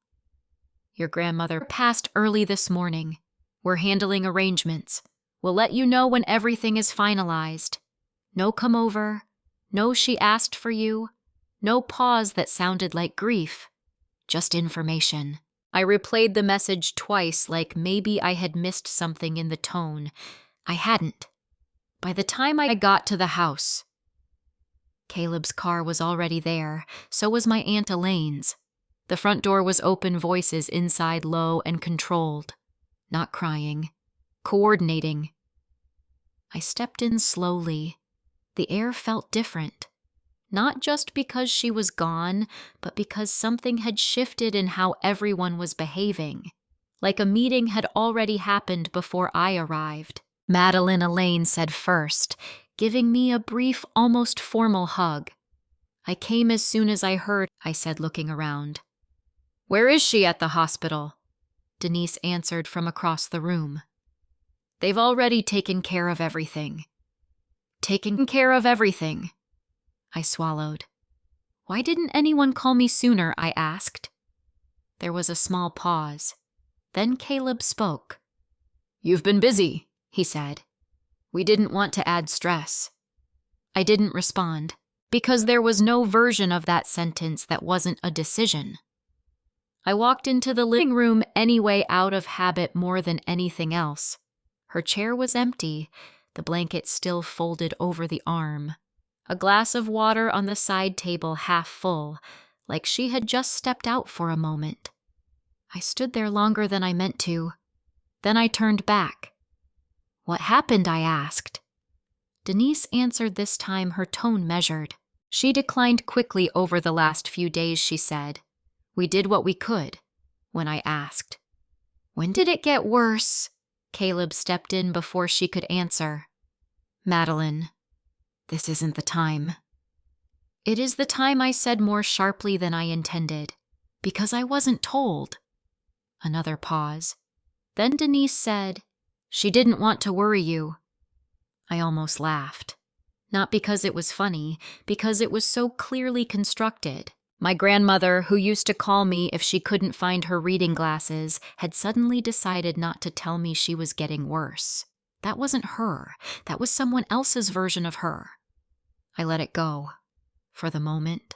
Speaker 1: "Your grandmother passed early this morning. We're handling arrangements. We'll let you know when everything is finalized. No come over. No she asked for you. No pause that sounded like grief. Just information." I replayed the message twice, like maybe I had missed something in the tone. I hadn't. By the time I got to the house, Caleb's car was already there. So was my Aunt Elaine's. The front door was open, voices inside low and controlled. Not crying. Coordinating. I stepped in slowly. The air felt different. Not just because she was gone, but because something had shifted in how everyone was behaving. Like a meeting had already happened before I arrived. Madelyn Elaine said first, giving me a brief, almost formal hug. "I came as soon as I heard," I said, looking around. "Where is she at the hospital?" Denise answered from across the room. They've already taken care of everything. Taken care of everything. I swallowed. Why didn't anyone call me sooner? I asked. There was a small pause. Then Caleb spoke. You've been busy, he said. We didn't want to add stress. I didn't respond, because there was no version of that sentence that wasn't a decision. I walked into the living room anyway out of habit more than anything else. Her chair was empty, the blanket still folded over the arm. A glass of water on the side table half full, like she had just stepped out for a moment. I stood there longer than I meant to. Then I turned back. What happened? I asked. Denise answered this time, her tone measured. She declined quickly over the last few days, she said. We did what we could. When I asked, when did it get worse? Caleb stepped in before she could answer. Madelyn, this isn't the time. It is the time, I said more sharply than I intended, because I wasn't told. Another pause. Then Denise said, she didn't want to worry you. I almost laughed. Not because it was funny, because it was so clearly constructed. My grandmother, who used to call me if she couldn't find her reading glasses, had suddenly decided not to tell me she was getting worse. That wasn't her. That was someone else's version of her. I let it go, for the moment,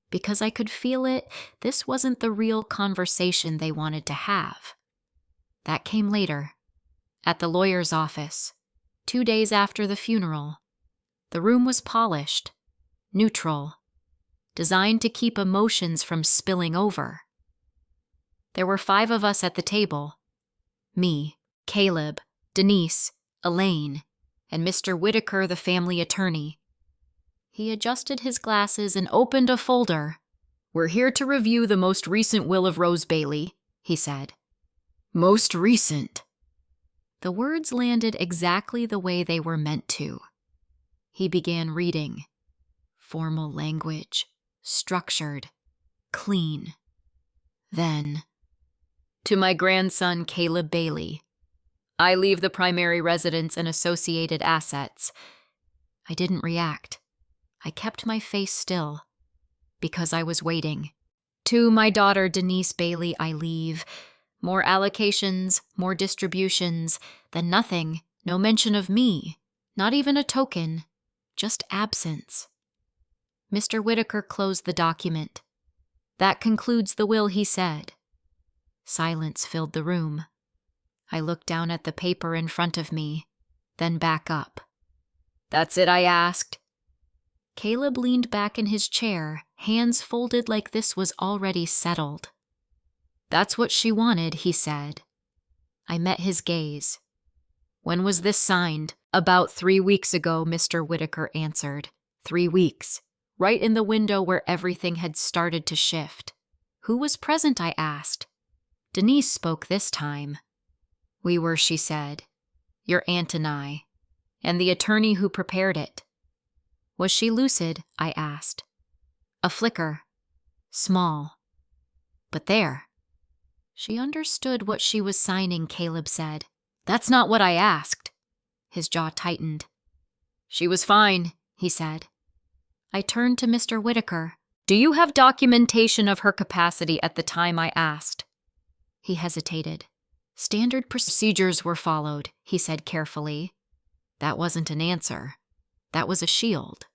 Speaker 1: because I could feel it. This wasn't the real conversation they wanted to have. That came later, at the lawyer's office, 2 days after the funeral. The room was polished, neutral, designed to keep emotions from spilling over. There were 5 of us at the table. Me, Caleb, Denise, Elaine, and Mr. Whitaker, the family attorney. He adjusted his glasses and opened a folder. We're here to review the most recent will of Rose Bailey, he said. Most recent. The words landed exactly the way they were meant to. He began reading. Formal language, structured, clean. Then, to my grandson Caleb Bailey, I leave the primary residence and associated assets. I didn't react. I kept my face still, because I was waiting. To my daughter Denise Bailey I leave. More allocations, more distributions, then nothing, no mention of me, not even a token, just absence. Mr. Whitaker closed the document. That concludes the will, he said. Silence filled the room. I looked down at the paper in front of me, then back up. That's it, I asked. Caleb leaned back in his chair, hands folded like this was already settled. That's what she wanted, he said. I met his gaze. When was this signed? About 3 weeks ago, Mr. Whitaker answered. 3 weeks. Right in the window where everything had started to shift. Who was present? I asked. Denise spoke this time. We were, she said. Your aunt and I. And the attorney who prepared it. Was she lucid? I asked. A flicker. Small. But there. She understood what she was signing, Caleb said. That's not what I asked. His jaw tightened. She was fine, he said. I turned to Mr. Whitaker. Do you have documentation of her capacity at the time? I asked. He hesitated. Standard procedures were followed, he said carefully. That wasn't an answer. That was a shield.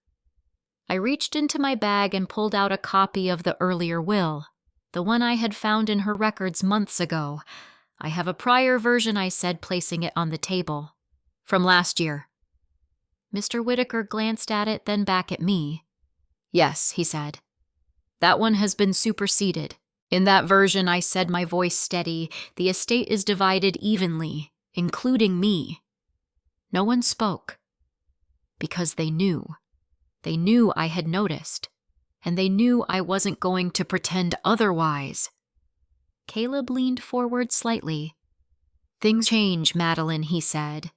Speaker 1: I reached into my bag and pulled out a copy of the earlier will, the one I had found in her records months ago. I have a prior version, I said, placing it on the table. From last year. Mr. Whitaker glanced at it, then back at me. Yes, he said. That one has been superseded. In that version, I said, my voice steady, the estate is divided evenly, including me. No one spoke. Because they knew. They knew I had noticed. And they knew I wasn't going to pretend otherwise. Caleb leaned forward slightly. Things change, Madelyn, he said.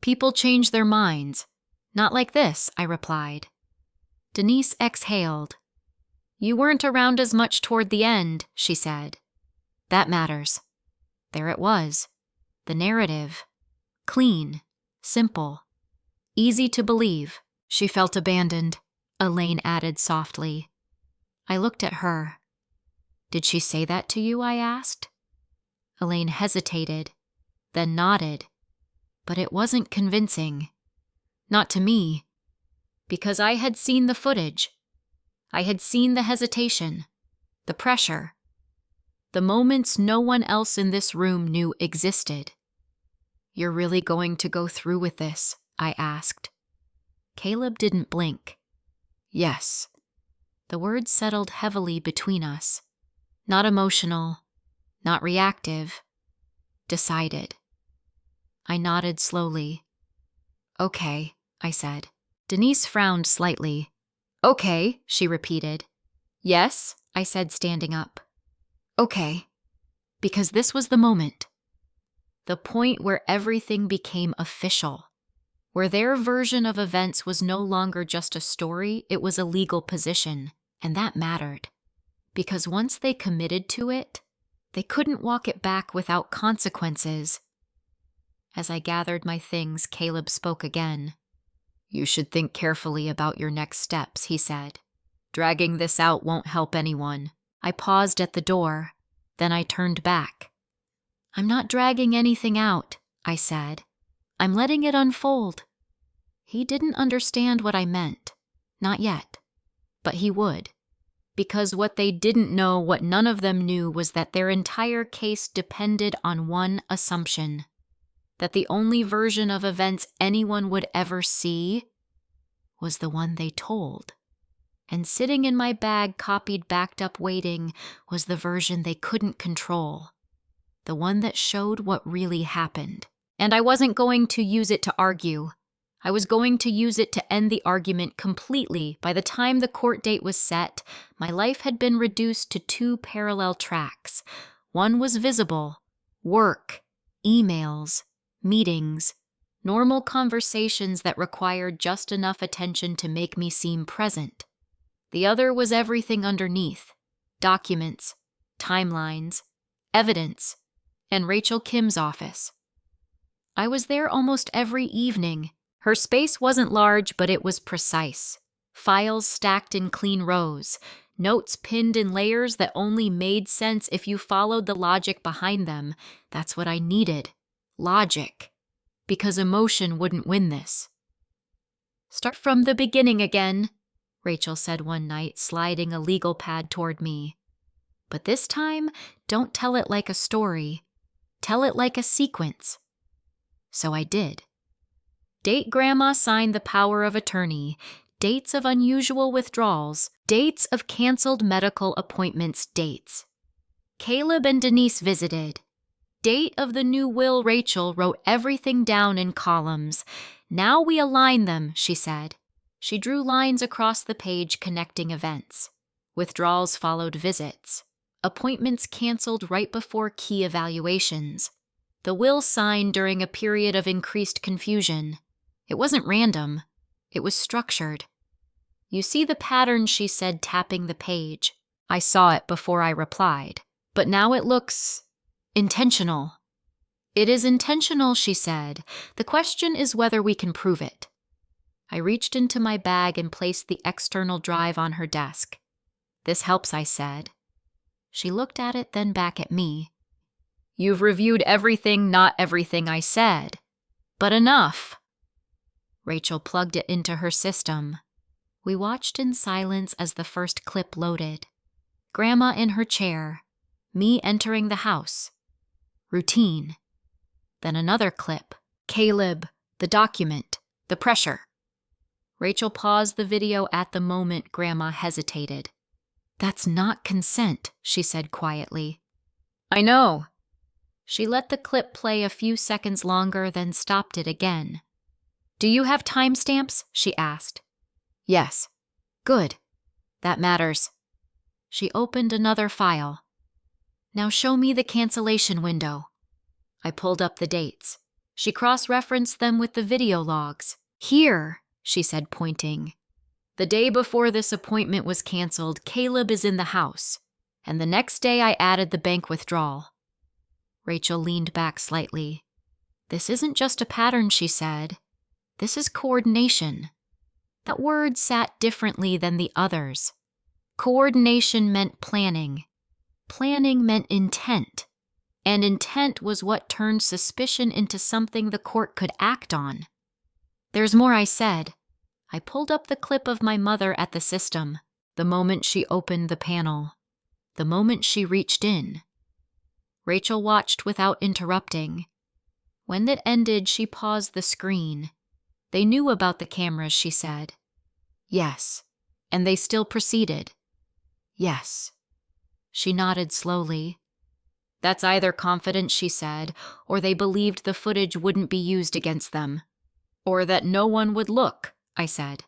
Speaker 1: People change their minds. Not like this, I replied. Denise exhaled. You weren't around as much toward the end, she said. That matters. There it was. The narrative. Clean. Simple. Easy to believe. She felt abandoned, Elaine added softly. I looked at her. Did she say that to you? I asked. Elaine hesitated, then nodded. But it wasn't convincing. Not to me. Because I had seen the footage. I had seen the hesitation, the pressure, the moments no one else in this room knew existed. You're really going to go through with this? I asked. Caleb didn't blink. Yes. The words settled heavily between us. Not emotional, not reactive. Decided. I nodded slowly. Okay, I said. Denise frowned slightly. Okay, she repeated. Yes, I said, standing up. Okay, because this was the moment. The point where everything became official. Where their version of events was no longer just a story, it was a legal position, and that mattered. Because once they committed to it, they couldn't walk it back without consequences. As I gathered my things, Caleb spoke again. You should think carefully about your next steps, he said. Dragging this out won't help anyone. I paused at the door, then I turned back. I'm not dragging anything out, I said. I'm letting it unfold. He didn't understand what I meant. Not yet. But he would. Because what they didn't know, what none of them knew, was that their entire case depended on one assumption. That the only version of events anyone would ever see was the one they told. And sitting in my bag, copied, backed up, waiting, was the version they couldn't control. The one that showed what really happened. And I wasn't going to use it to argue. I was going to use it to end the argument completely. By the time the court date was set, my life had been reduced to two parallel tracks. One was visible. Work. Emails. Meetings. Normal conversations that required just enough attention to make me seem present. The other was everything underneath. Documents. Timelines. Evidence. And Rachel Kim's office. I was there almost every evening. Her space wasn't large, but it was precise. Files stacked in clean rows. Notes pinned in layers that only made sense if you followed the logic behind them. That's what I needed. Logic. Because emotion wouldn't win this. Start from the beginning again, Rachel said one night, sliding a legal pad toward me. But this time, don't tell it like a story. Tell it like a sequence. So I did. Date Grandma signed the power of attorney, dates of unusual withdrawals, dates of canceled medical appointments, dates. Caleb and Denise visited. Date of the new will. Rachel wrote everything down in columns. Now we align them, she said. She drew lines across the page connecting events. Withdrawals followed visits. Appointments canceled right before key evaluations. The will signed during a period of increased confusion. It wasn't random. It was structured. You see the pattern, she said, tapping the page. I saw it before I replied. But now it looks intentional. It is intentional, she said. The question is whether we can prove it. I reached into my bag and placed the external drive on her desk. This helps, I said. She looked at it, then back at me. You've reviewed everything, not everything I said. But enough. Rachel plugged it into her system. We watched in silence as the first clip loaded. Grandma in her chair. Me entering the house. Routine. Then another clip. Caleb, the document, the pressure. Rachel paused the video at the moment Grandma hesitated. That's not consent, she said quietly. I know. She let the clip play a few seconds longer, then stopped it again. Do you have timestamps? She asked. Yes. Good. That matters. She opened another file. Now show me the cancellation window. I pulled up the dates. She cross-referenced them with the video logs. Here, she said, pointing. The day before this appointment was canceled, Caleb is in the house. And the next day I added the bank withdrawal. Rachel leaned back slightly. This isn't just a pattern, she said. This is coordination. That word sat differently than the others. Coordination meant planning. Planning meant intent. And intent was what turned suspicion into something the court could act on. There's more, I said. I pulled up the clip of my mother at the system, the moment she opened the panel, the moment she reached in. Rachel watched without interrupting. When it ended, she paused the screen. They knew about the cameras, she said. Yes. And they still proceeded. Yes. She nodded slowly. That's either confidence, she said, or they believed the footage wouldn't be used against them. Or that no one would look, I said.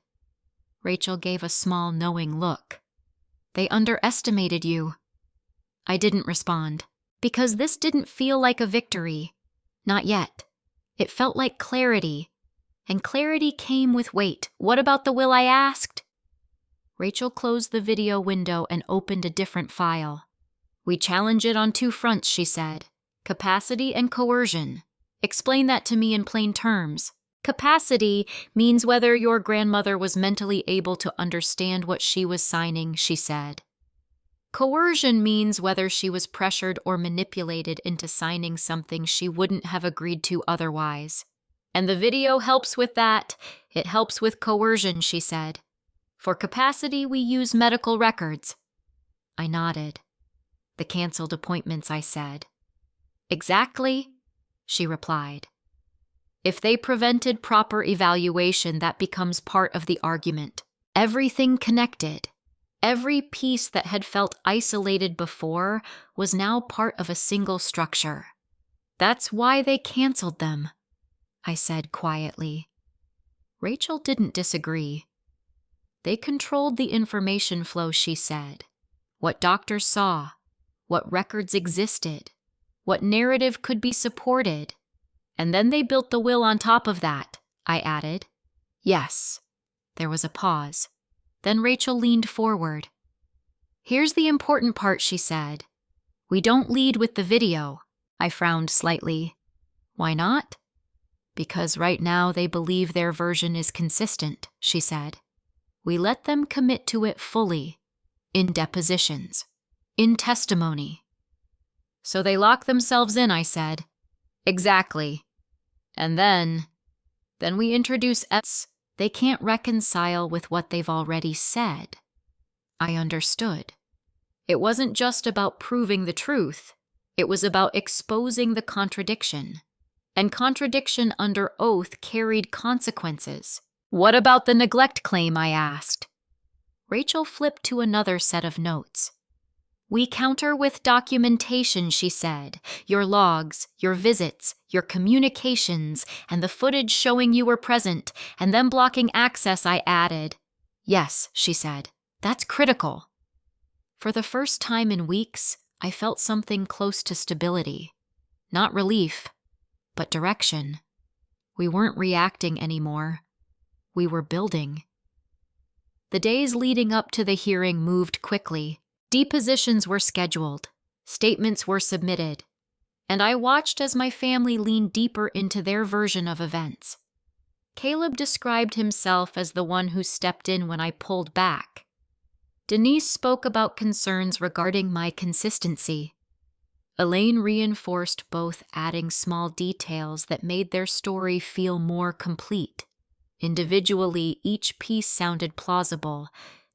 Speaker 1: Rachel gave a small, knowing look. They underestimated you. I didn't respond, because this didn't feel like a victory. Not yet. It felt like clarity. And clarity came with weight. What about the will, I asked? Rachel closed the video window and opened a different file. We challenge it on 2 fronts, she said. Capacity and coercion. Explain that to me in plain terms. Capacity means whether your grandmother was mentally able to understand what she was signing, she said. Coercion means whether she was pressured or manipulated into signing something she wouldn't have agreed to otherwise. And the video helps with that. It helps with coercion, she said. For capacity, we use medical records. I nodded. The canceled appointments, I said. Exactly, she replied. If they prevented proper evaluation, that becomes part of the argument. Everything connected. Every piece that had felt isolated before was now part of a single structure. That's why they canceled them, I said quietly. Rachel didn't disagree. They controlled the information flow, she said. What doctors saw, what records existed, what narrative could be supported. And then they built the will on top of that, I added. Yes. There was a pause. Then Rachel leaned forward. Here's the important part, she said. We don't lead with the video. I frowned slightly. Why not? Because right now they believe their version is consistent, she said. We let them commit to it fully, in depositions, in testimony. So they lock themselves in, I said. Exactly. And then we introduce evidence they can't reconcile with what they've already said. I understood. It wasn't just about proving the truth. It was about exposing the contradiction. And contradiction under oath carried consequences. What about the neglect claim, I asked. Rachel flipped to another set of notes. We counter with documentation, she said. Your logs, your visits, your communications, and the footage showing you were present, and them blocking access, I added. Yes, she said. That's critical. For the first time in weeks, I felt something close to stability. Not relief, but direction. We weren't reacting anymore. We were building. The days leading up to the hearing moved quickly. Depositions were scheduled. Statements were submitted. And I watched as my family leaned deeper into their version of events. Caleb described himself as the one who stepped in when I pulled back. Denise spoke about concerns regarding my consistency. Elaine reinforced both, adding small details that made their story feel more complete. Individually, each piece sounded plausible.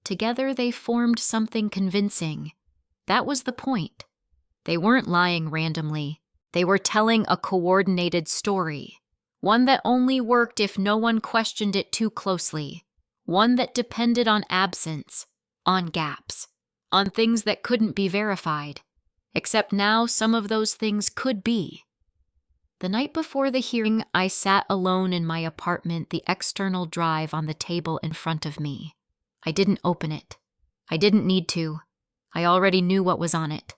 Speaker 1: Together, they formed something convincing. That was the point. They weren't lying randomly. They were telling a coordinated story. One that only worked if no one questioned it too closely. One that depended on absence, on gaps, on things that couldn't be verified. Except now some of those things could be. The night before the hearing, I sat alone in my apartment, the external drive on the table in front of me. I didn't open it. I didn't need to. I already knew what was on it.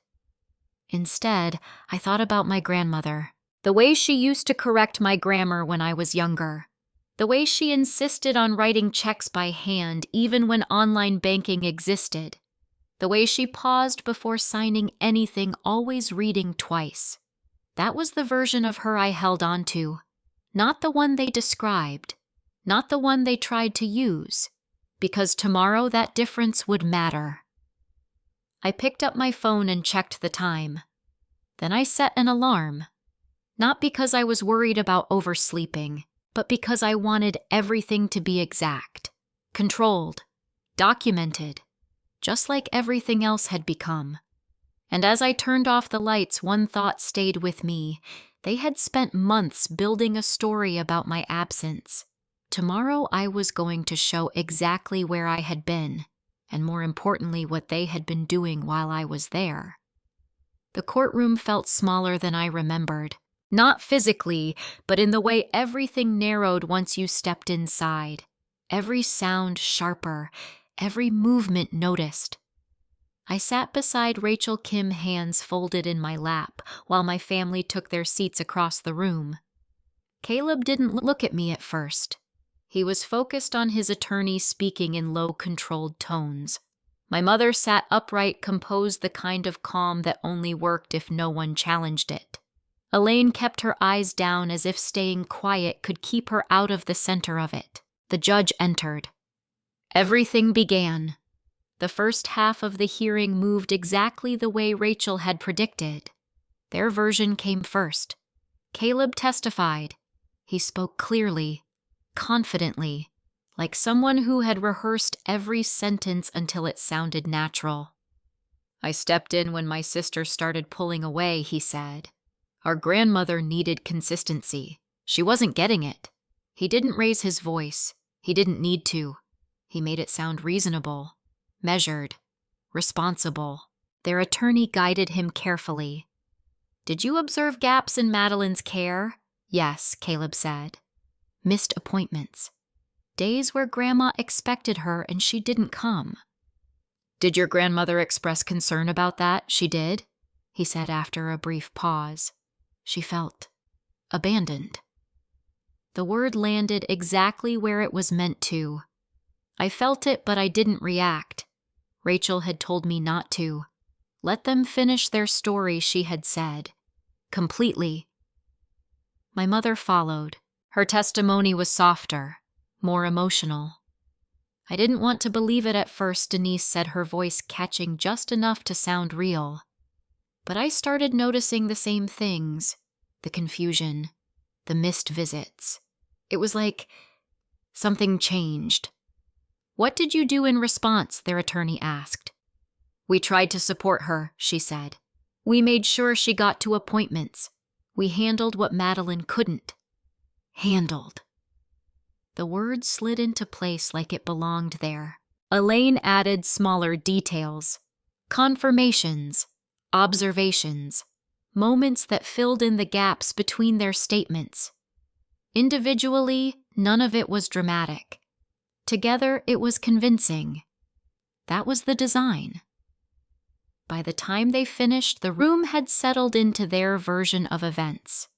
Speaker 1: Instead, I thought about my grandmother. The way she used to correct my grammar when I was younger. The way she insisted on writing checks by hand even when online banking existed. The way she paused before signing anything, always reading twice. That was the version of her I held on to, not the one they described, not the one they tried to use, because tomorrow that difference would matter. I picked up my phone and checked the time. Then I set an alarm, not because I was worried about oversleeping, but because I wanted everything to be exact, controlled, documented, just like everything else had become. And as I turned off the lights, one thought stayed with me. They had spent months building a story about my absence. Tomorrow I was going to show exactly where I had been, and more importantly, what they had been doing while I was there. The courtroom felt smaller than I remembered. Not physically, but in the way everything narrowed once you stepped inside. Every sound sharper, every movement noticed. I sat beside Rachel Kim, hands folded in my lap, while my family took their seats across the room. Caleb didn't look at me at first. He was focused on his attorney, speaking in low, controlled tones. My mother sat upright, composed, the kind of calm that only worked if no one challenged it. Elaine kept her eyes down, as if staying quiet could keep her out of the center of it. The judge entered. Everything began. The first half of the hearing moved exactly the way Rachel had predicted. Their version came first. Caleb testified. He spoke clearly, confidently, like someone who had rehearsed every sentence until it sounded natural. "I stepped in when my sister started pulling away," he said. "Our grandmother needed consistency. She wasn't getting it." He didn't raise his voice. He didn't need to. He made it sound reasonable, measured, responsible. Their attorney guided him carefully. "Did you observe gaps in Madelyn's care?" "Yes," Caleb said. "Missed appointments. Days where Grandma expected her and she didn't come." "Did your grandmother express concern about that?" "She did," he said after a brief pause. "She felt abandoned." The word landed exactly where it was meant to. I felt it, but I didn't react. Rachel had told me not to. Let them finish their story, she had said. Completely. My mother followed. Her testimony was softer, more emotional. "I didn't want to believe it at first," Denise said, her voice catching just enough to sound real. "But I started noticing the same things. The confusion, the missed visits. It was like something changed." "What did you do in response?" their attorney asked. "We tried to support her," she said. "We made sure she got to appointments. We handled what Madelyn couldn't." Handled. The word slid into place like it belonged there. Elaine added smaller details, confirmations, observations, moments that filled in the gaps between their statements. Individually, none of it was dramatic. Together, it was convincing. That was the design. By the time they finished, the room had settled into their version of events.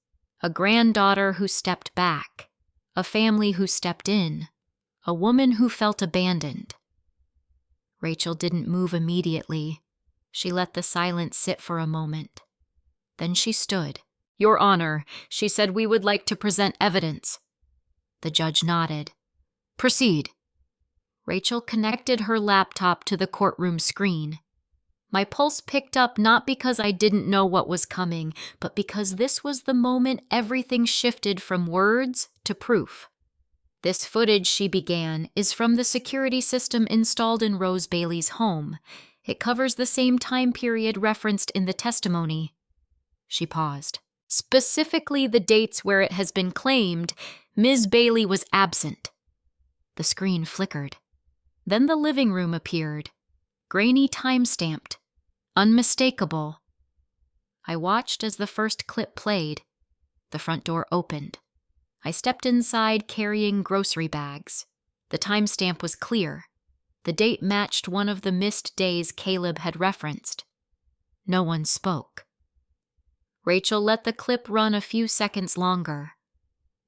Speaker 1: A granddaughter who stepped back, a family who stepped in, a woman who felt abandoned. Rachel didn't move immediately. She let the silence sit for a moment. Then she stood. "Your Honor," she said, "we would like to present evidence." The judge nodded. "Proceed." Rachel connected her laptop to the courtroom screen. My pulse picked up, not because I didn't know what was coming, but because this was the moment everything shifted from words to proof. "This footage," she began, "is from the security system installed in Rose Bailey's home. It covers the same time period referenced in the testimony." She paused. "Specifically the dates where it has been claimed Ms. Bailey was absent." The screen flickered. Then the living room appeared, grainy, time-stamped, unmistakable. I watched as the first clip played. The front door opened. I stepped inside carrying grocery bags. The timestamp was clear. The date matched one of the missed days Caleb had referenced. No one spoke. Rachel let the clip run a few seconds longer.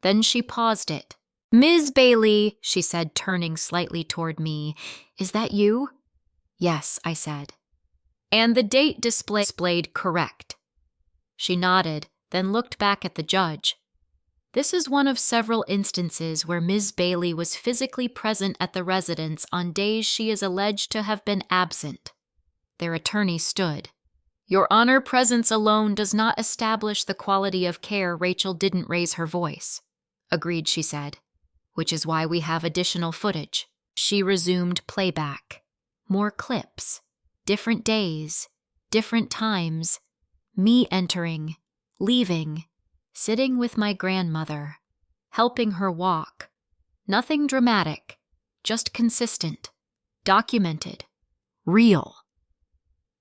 Speaker 1: Then she paused it. "Ms. Bailey," she said, turning slightly toward me, "is that you?" "Yes," I said. "And the date displayed correct." She nodded, then looked back at the judge. This is one of several instances where Ms. Bailey was physically present at the residence on days she is alleged to have been absent. Their attorney stood. "Your Honor, presence alone does not establish the quality of care." Rachel didn't raise her voice. "Agreed," she said, "which is why we have additional footage." She resumed playback. More clips. Different days. Different times. Me entering. Leaving. Sitting with my grandmother. Helping her walk. Nothing dramatic. Just consistent. Documented. Real.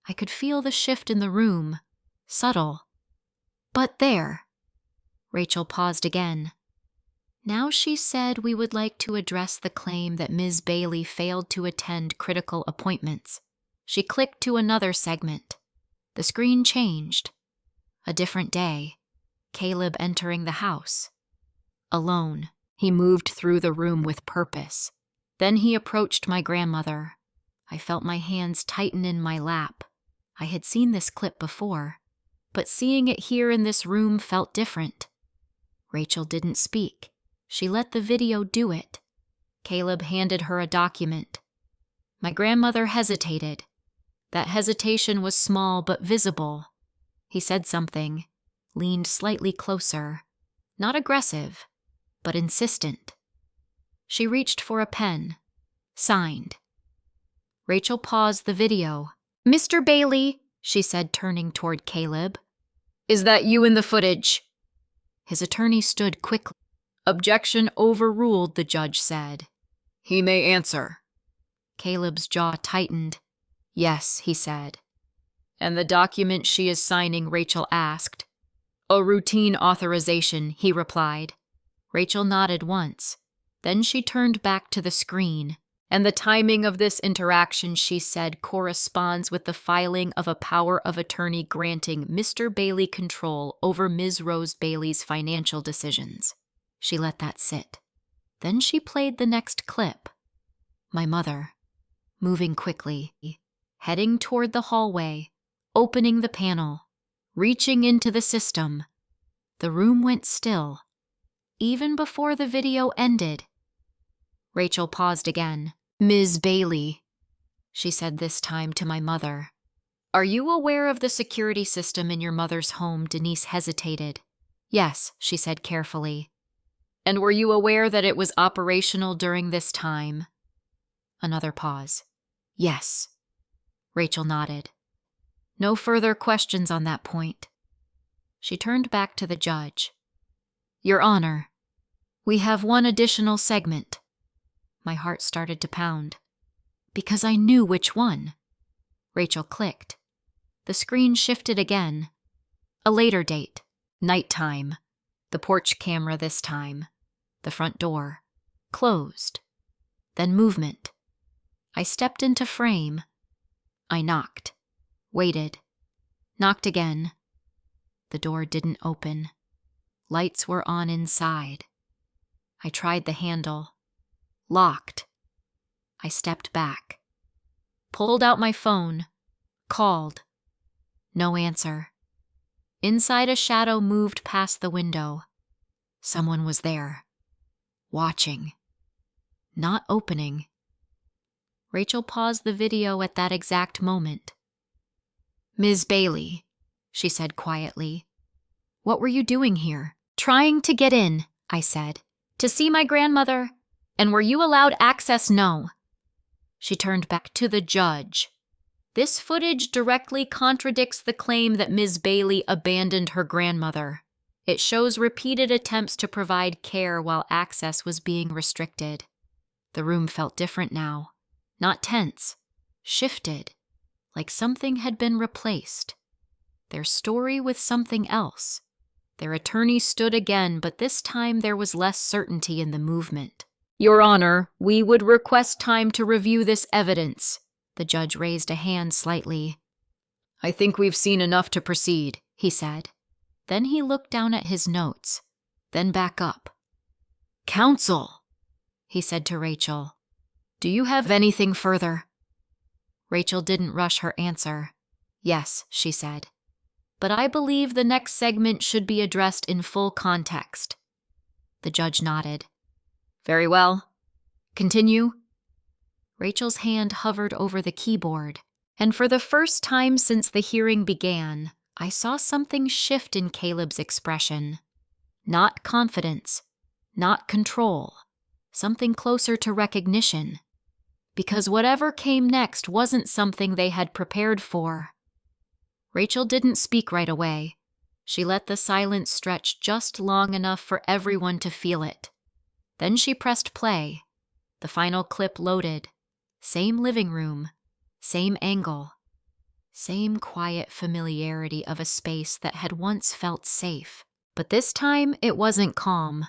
Speaker 1: I could feel the shift in the room. Subtle. "But there." Rachel paused again. Now she said we would like to address the claim that Ms. Bailey failed to attend critical appointments. She clicked to another segment. The screen changed. A different day. Caleb entering the house. Alone, he moved through the room with purpose. Then he approached my grandmother. I felt my hands tighten in my lap. I had seen this clip before, but seeing it here in this room felt different. Rachel didn't speak. She let the video do it. Caleb handed her a document. My grandmother hesitated. That hesitation was small but visible. He said something, leaned slightly closer. Not aggressive, but insistent. She reached for a pen. Signed. Rachel paused the video. "Mr. Bailey," she said, turning toward Caleb. "Is that you in the footage?" His attorney stood quickly. "Objection overruled," the judge said. "He may answer." Caleb's jaw tightened. "Yes," he said. "And the document she is signing?" Rachel asked. "A routine authorization," he replied. Rachel nodded once. Then she turned back to the screen. "And the timing of this interaction," she said, "corresponds with the filing of a power of attorney granting Mr. Bailey control over Ms. Rose Bailey's financial decisions." She let that sit. Then she played the next clip. My mother, moving quickly, heading toward the hallway, opening the panel, reaching into the system. The room went still, even before the video ended. Rachel paused again. "Ms. Bailey," she said this time to my mother. "Are you aware of the security system in your mother's home?" Denise hesitated. "Yes," she said carefully. "And were you aware that it was operational during this time?" Another pause. "Yes." Rachel nodded. No further questions on that point. She turned back to the judge. "Your Honor, we have one additional segment." My heart started to pound. Because I knew which one. Rachel clicked. The screen shifted again. A later date. Nighttime. The porch camera this time. The front door. Closed. Then movement. I stepped into frame. I knocked. Waited. Knocked again. The door didn't open. Lights were on inside. I tried the handle. Locked. I stepped back. Pulled out my phone. Called. No answer. Inside, a shadow moved past the window. Someone was there. Watching. Not opening. Rachel paused the video at that exact moment. "Ms. Bailey," she said quietly. "What were you doing here?" "Trying to get in," I said. "To see my grandmother." "And were you allowed access?" "No." She turned back to the judge. "This footage directly contradicts the claim that Ms. Bailey abandoned her grandmother. It shows repeated attempts to provide care while access was being restricted." The room felt different now. Not tense. Shifted. Like something had been replaced. Their story with something else. Their attorney stood again, but this time there was less certainty in the movement. "Your Honor, we would request time to review this evidence." The judge raised a hand slightly. "I think we've seen enough to proceed," he said. Then he looked down at his notes, then back up. "Counsel," he said to Rachel, "do you have anything further?" Rachel didn't rush her answer. "Yes," she said. but I believe the next segment should be addressed in full context. The judge nodded. Very well. Continue. Rachel's hand hovered over the keyboard, and for the first time since the hearing began, I saw something shift in Caleb's expression. Not confidence, not control, something closer to recognition. Because whatever came next wasn't something they had prepared for. Rachel didn't speak right away. She let the silence stretch just long enough for everyone to feel it. Then she pressed play. The final clip loaded. Same living room, same angle, same quiet familiarity of a space that had once felt safe. But this time it wasn't calm.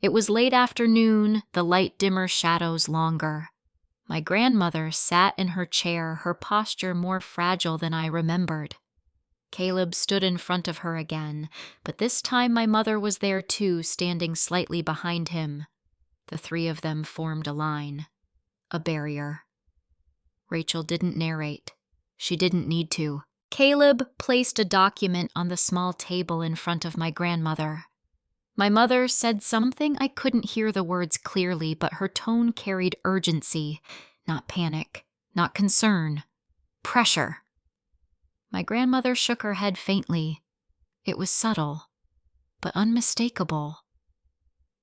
Speaker 1: It was late afternoon, the light dimmer, shadows longer. My grandmother sat in her chair, her posture more fragile than I remembered. Caleb stood in front of her again, but this time my mother was there too, standing slightly behind him. The three of them formed a line, a barrier. Rachel didn't narrate. She didn't need to. Caleb placed a document on the small table in front of my grandmother. My mother said something. I couldn't hear the words clearly, but her tone carried urgency, not panic, not concern, pressure. My grandmother shook her head faintly. It was subtle, but unmistakable.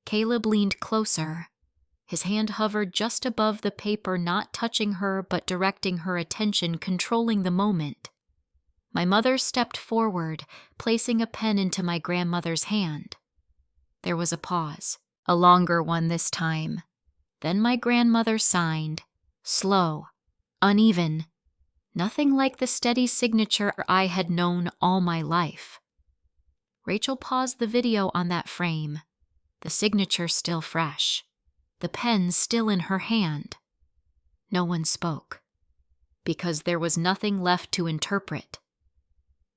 Speaker 1: Caleb leaned closer. His hand hovered just above the paper, not touching her, but directing her attention, controlling the moment. My mother stepped forward, placing a pen into my grandmother's hand. There was a pause, a longer one this time. Then my grandmother signed, slow, uneven, nothing like the steady signature I had known all my life. Rachel paused the video on that frame, the signature still fresh. The pen still in her hand. No one spoke, because there was nothing left to interpret.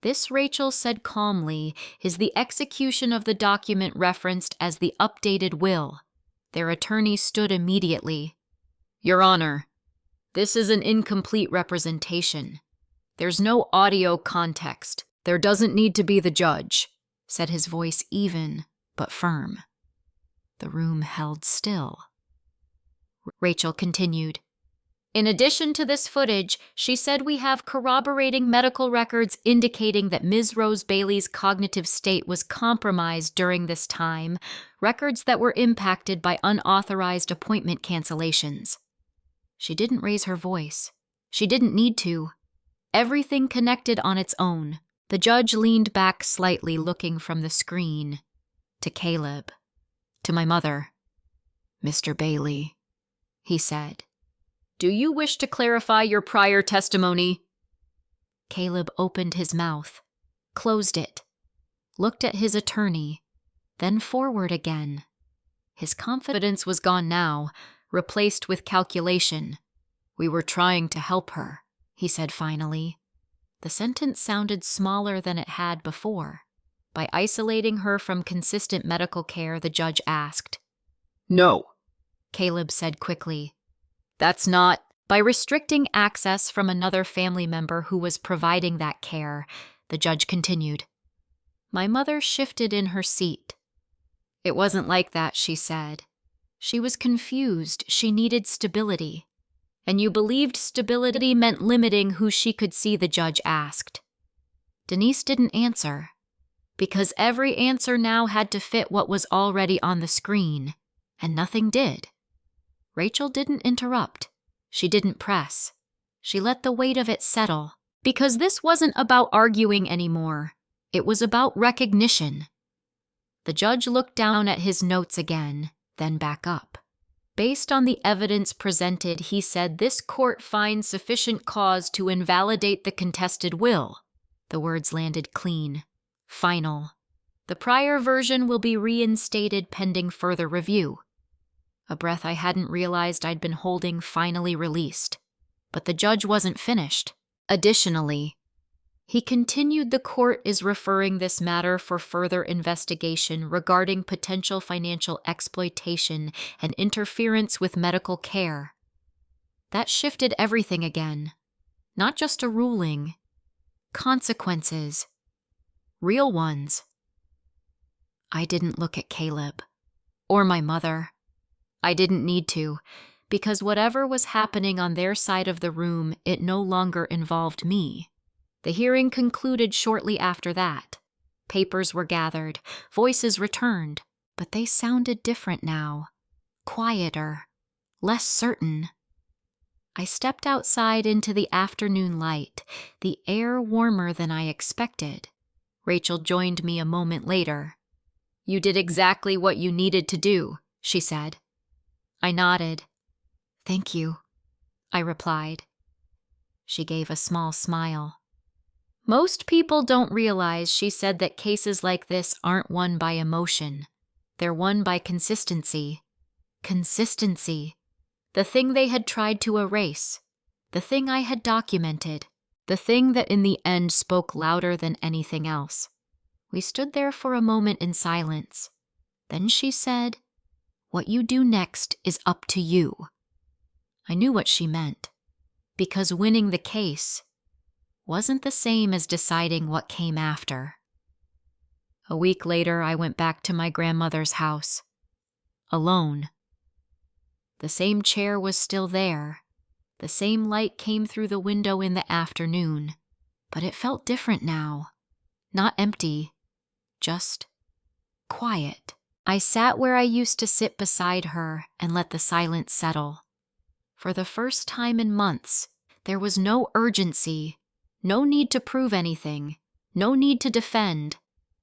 Speaker 1: This, Rachel said calmly, is the execution of the document referenced as the updated will. Their attorney stood immediately. Your Honor, this is an incomplete representation. There's no audio context. There doesn't need to be. The judge, said his voice even but firm. The room held still. Rachel continued. In addition to this footage, she said we have corroborating medical records indicating that Ms. Rose Bailey's cognitive state was compromised during this time, records that were impacted by unauthorized appointment cancellations. She didn't raise her voice. She didn't need to. Everything connected on its own. The judge leaned back slightly, looking from the screen to Caleb, to my mother. Mr. Bailey, he said, do you wish to clarify your prior testimony? Caleb opened his mouth, closed it, looked at his attorney, then forward again. His confidence was gone now, replaced with calculation. We were trying to help her, he said finally. The sentence sounded smaller than it had before. By isolating her from consistent medical care, the judge asked. No, Caleb said quickly. That's not. By restricting access from another family member who was providing that care, the judge continued. My mother shifted in her seat. It wasn't like that, she said. She was confused. She needed stability. And you believed stability meant limiting who she could see, the judge asked. Denise didn't answer, because every answer now had to fit what was already on the screen, and nothing did. Rachel didn't interrupt. She didn't press. She let the weight of it settle, because this wasn't about arguing anymore. It was about recognition. The judge looked down at his notes again, then back up. Based on the evidence presented, he said this court finds sufficient cause to invalidate the contested will. The words landed clean, final. The prior version will be reinstated pending further review. A breath I hadn't realized I'd been holding finally released. But the judge wasn't finished. Additionally, he continued, the court is referring this matter for further investigation regarding potential financial exploitation and interference with medical care. That shifted everything again. Not just a ruling. Consequences. Real ones. I didn't look at Caleb. Or my mother. I didn't need to, because whatever was happening on their side of the room, it no longer involved me. The hearing concluded shortly after that. Papers were gathered, voices returned, but they sounded different now. Quieter, less certain. I stepped outside into the afternoon light, the air warmer than I expected. Rachel joined me a moment later. "You did exactly what you needed to do," she said. I nodded. "Thank you," I replied. She gave a small smile. Most people don't realize she said that cases like this aren't won by emotion. They're won by consistency. Consistency. The thing they had tried to erase. The thing I had documented. The thing that in the end spoke louder than anything else. We stood there for a moment in silence. Then she said, "What you do next is up to you." I knew what she meant, because winning the case wasn't the same as deciding what came after. A week later, I went back to my grandmother's house. Alone. The same chair was still there. The same light came through the window in the afternoon, but it felt different now. Not empty, just quiet. I sat where I used to sit beside her and let the silence settle. For the first time in months, there was no urgency, no need to prove anything, no need to defend,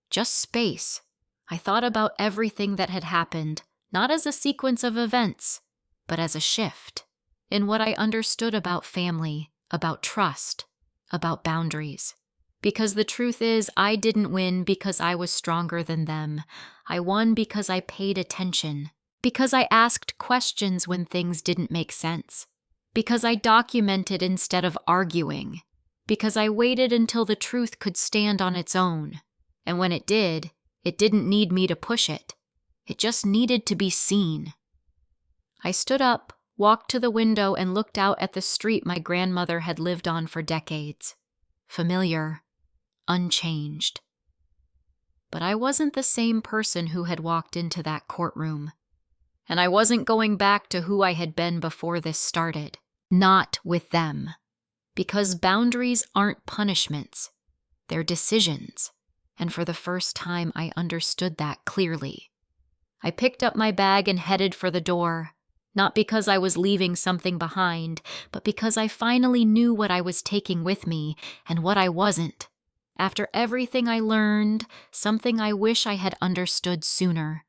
Speaker 1: just space. I thought about everything that had happened, not as a sequence of events, but as a shift in what I understood about family, about trust, about boundaries. Because the truth is, I didn't win because I was stronger than them. I won because I paid attention, because I asked questions when things didn't make sense, because I documented instead of arguing, because I waited until the truth could stand on its own. And when it did, it didn't need me to push it. It just needed to be seen. I stood up, walked to the window, and looked out at the street my grandmother had lived on for decades. Familiar, unchanged. But I wasn't the same person who had walked into that courtroom. And I wasn't going back to who I had been before this started. Not with them. Because boundaries aren't punishments. They're decisions. And for the first time, I understood that clearly. I picked up my bag and headed for the door. Not because I was leaving something behind, but because I finally knew what I was taking with me and what I wasn't. After everything I learned, something I wish I had understood sooner.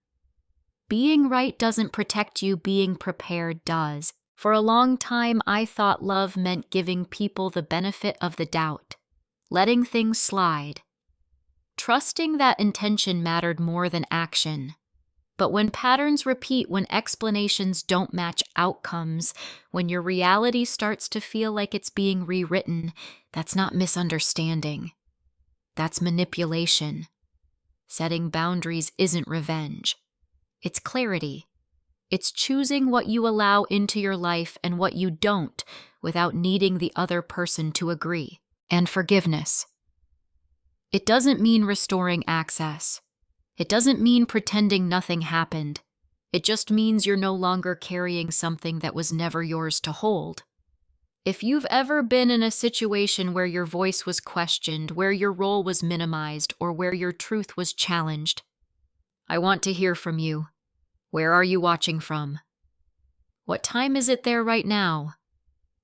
Speaker 1: Being right doesn't protect you, being prepared does. For a long time, I thought love meant giving people the benefit of the doubt, letting things slide. Trusting that intention mattered more than action. But when patterns repeat, when explanations don't match outcomes, when your reality starts to feel like it's being rewritten, that's not misunderstanding. That's manipulation. Setting boundaries isn't revenge. It's clarity. It's choosing what you allow into your life and what you don't without needing the other person to agree. And forgiveness. It doesn't mean restoring access. It doesn't mean pretending nothing happened. It just means you're no longer carrying something that was never yours to hold. If you've ever been in a situation where your voice was questioned, where your role was minimized, or where your truth was challenged, I want to hear from you. Where are you watching from? What time is it there right now?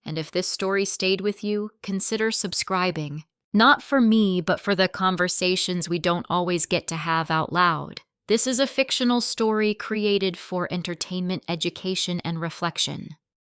Speaker 1: And if this story stayed with you, consider subscribing. Not for me, but for the conversations we don't always get to have out loud. This is a fictional story created for entertainment, education, and reflection.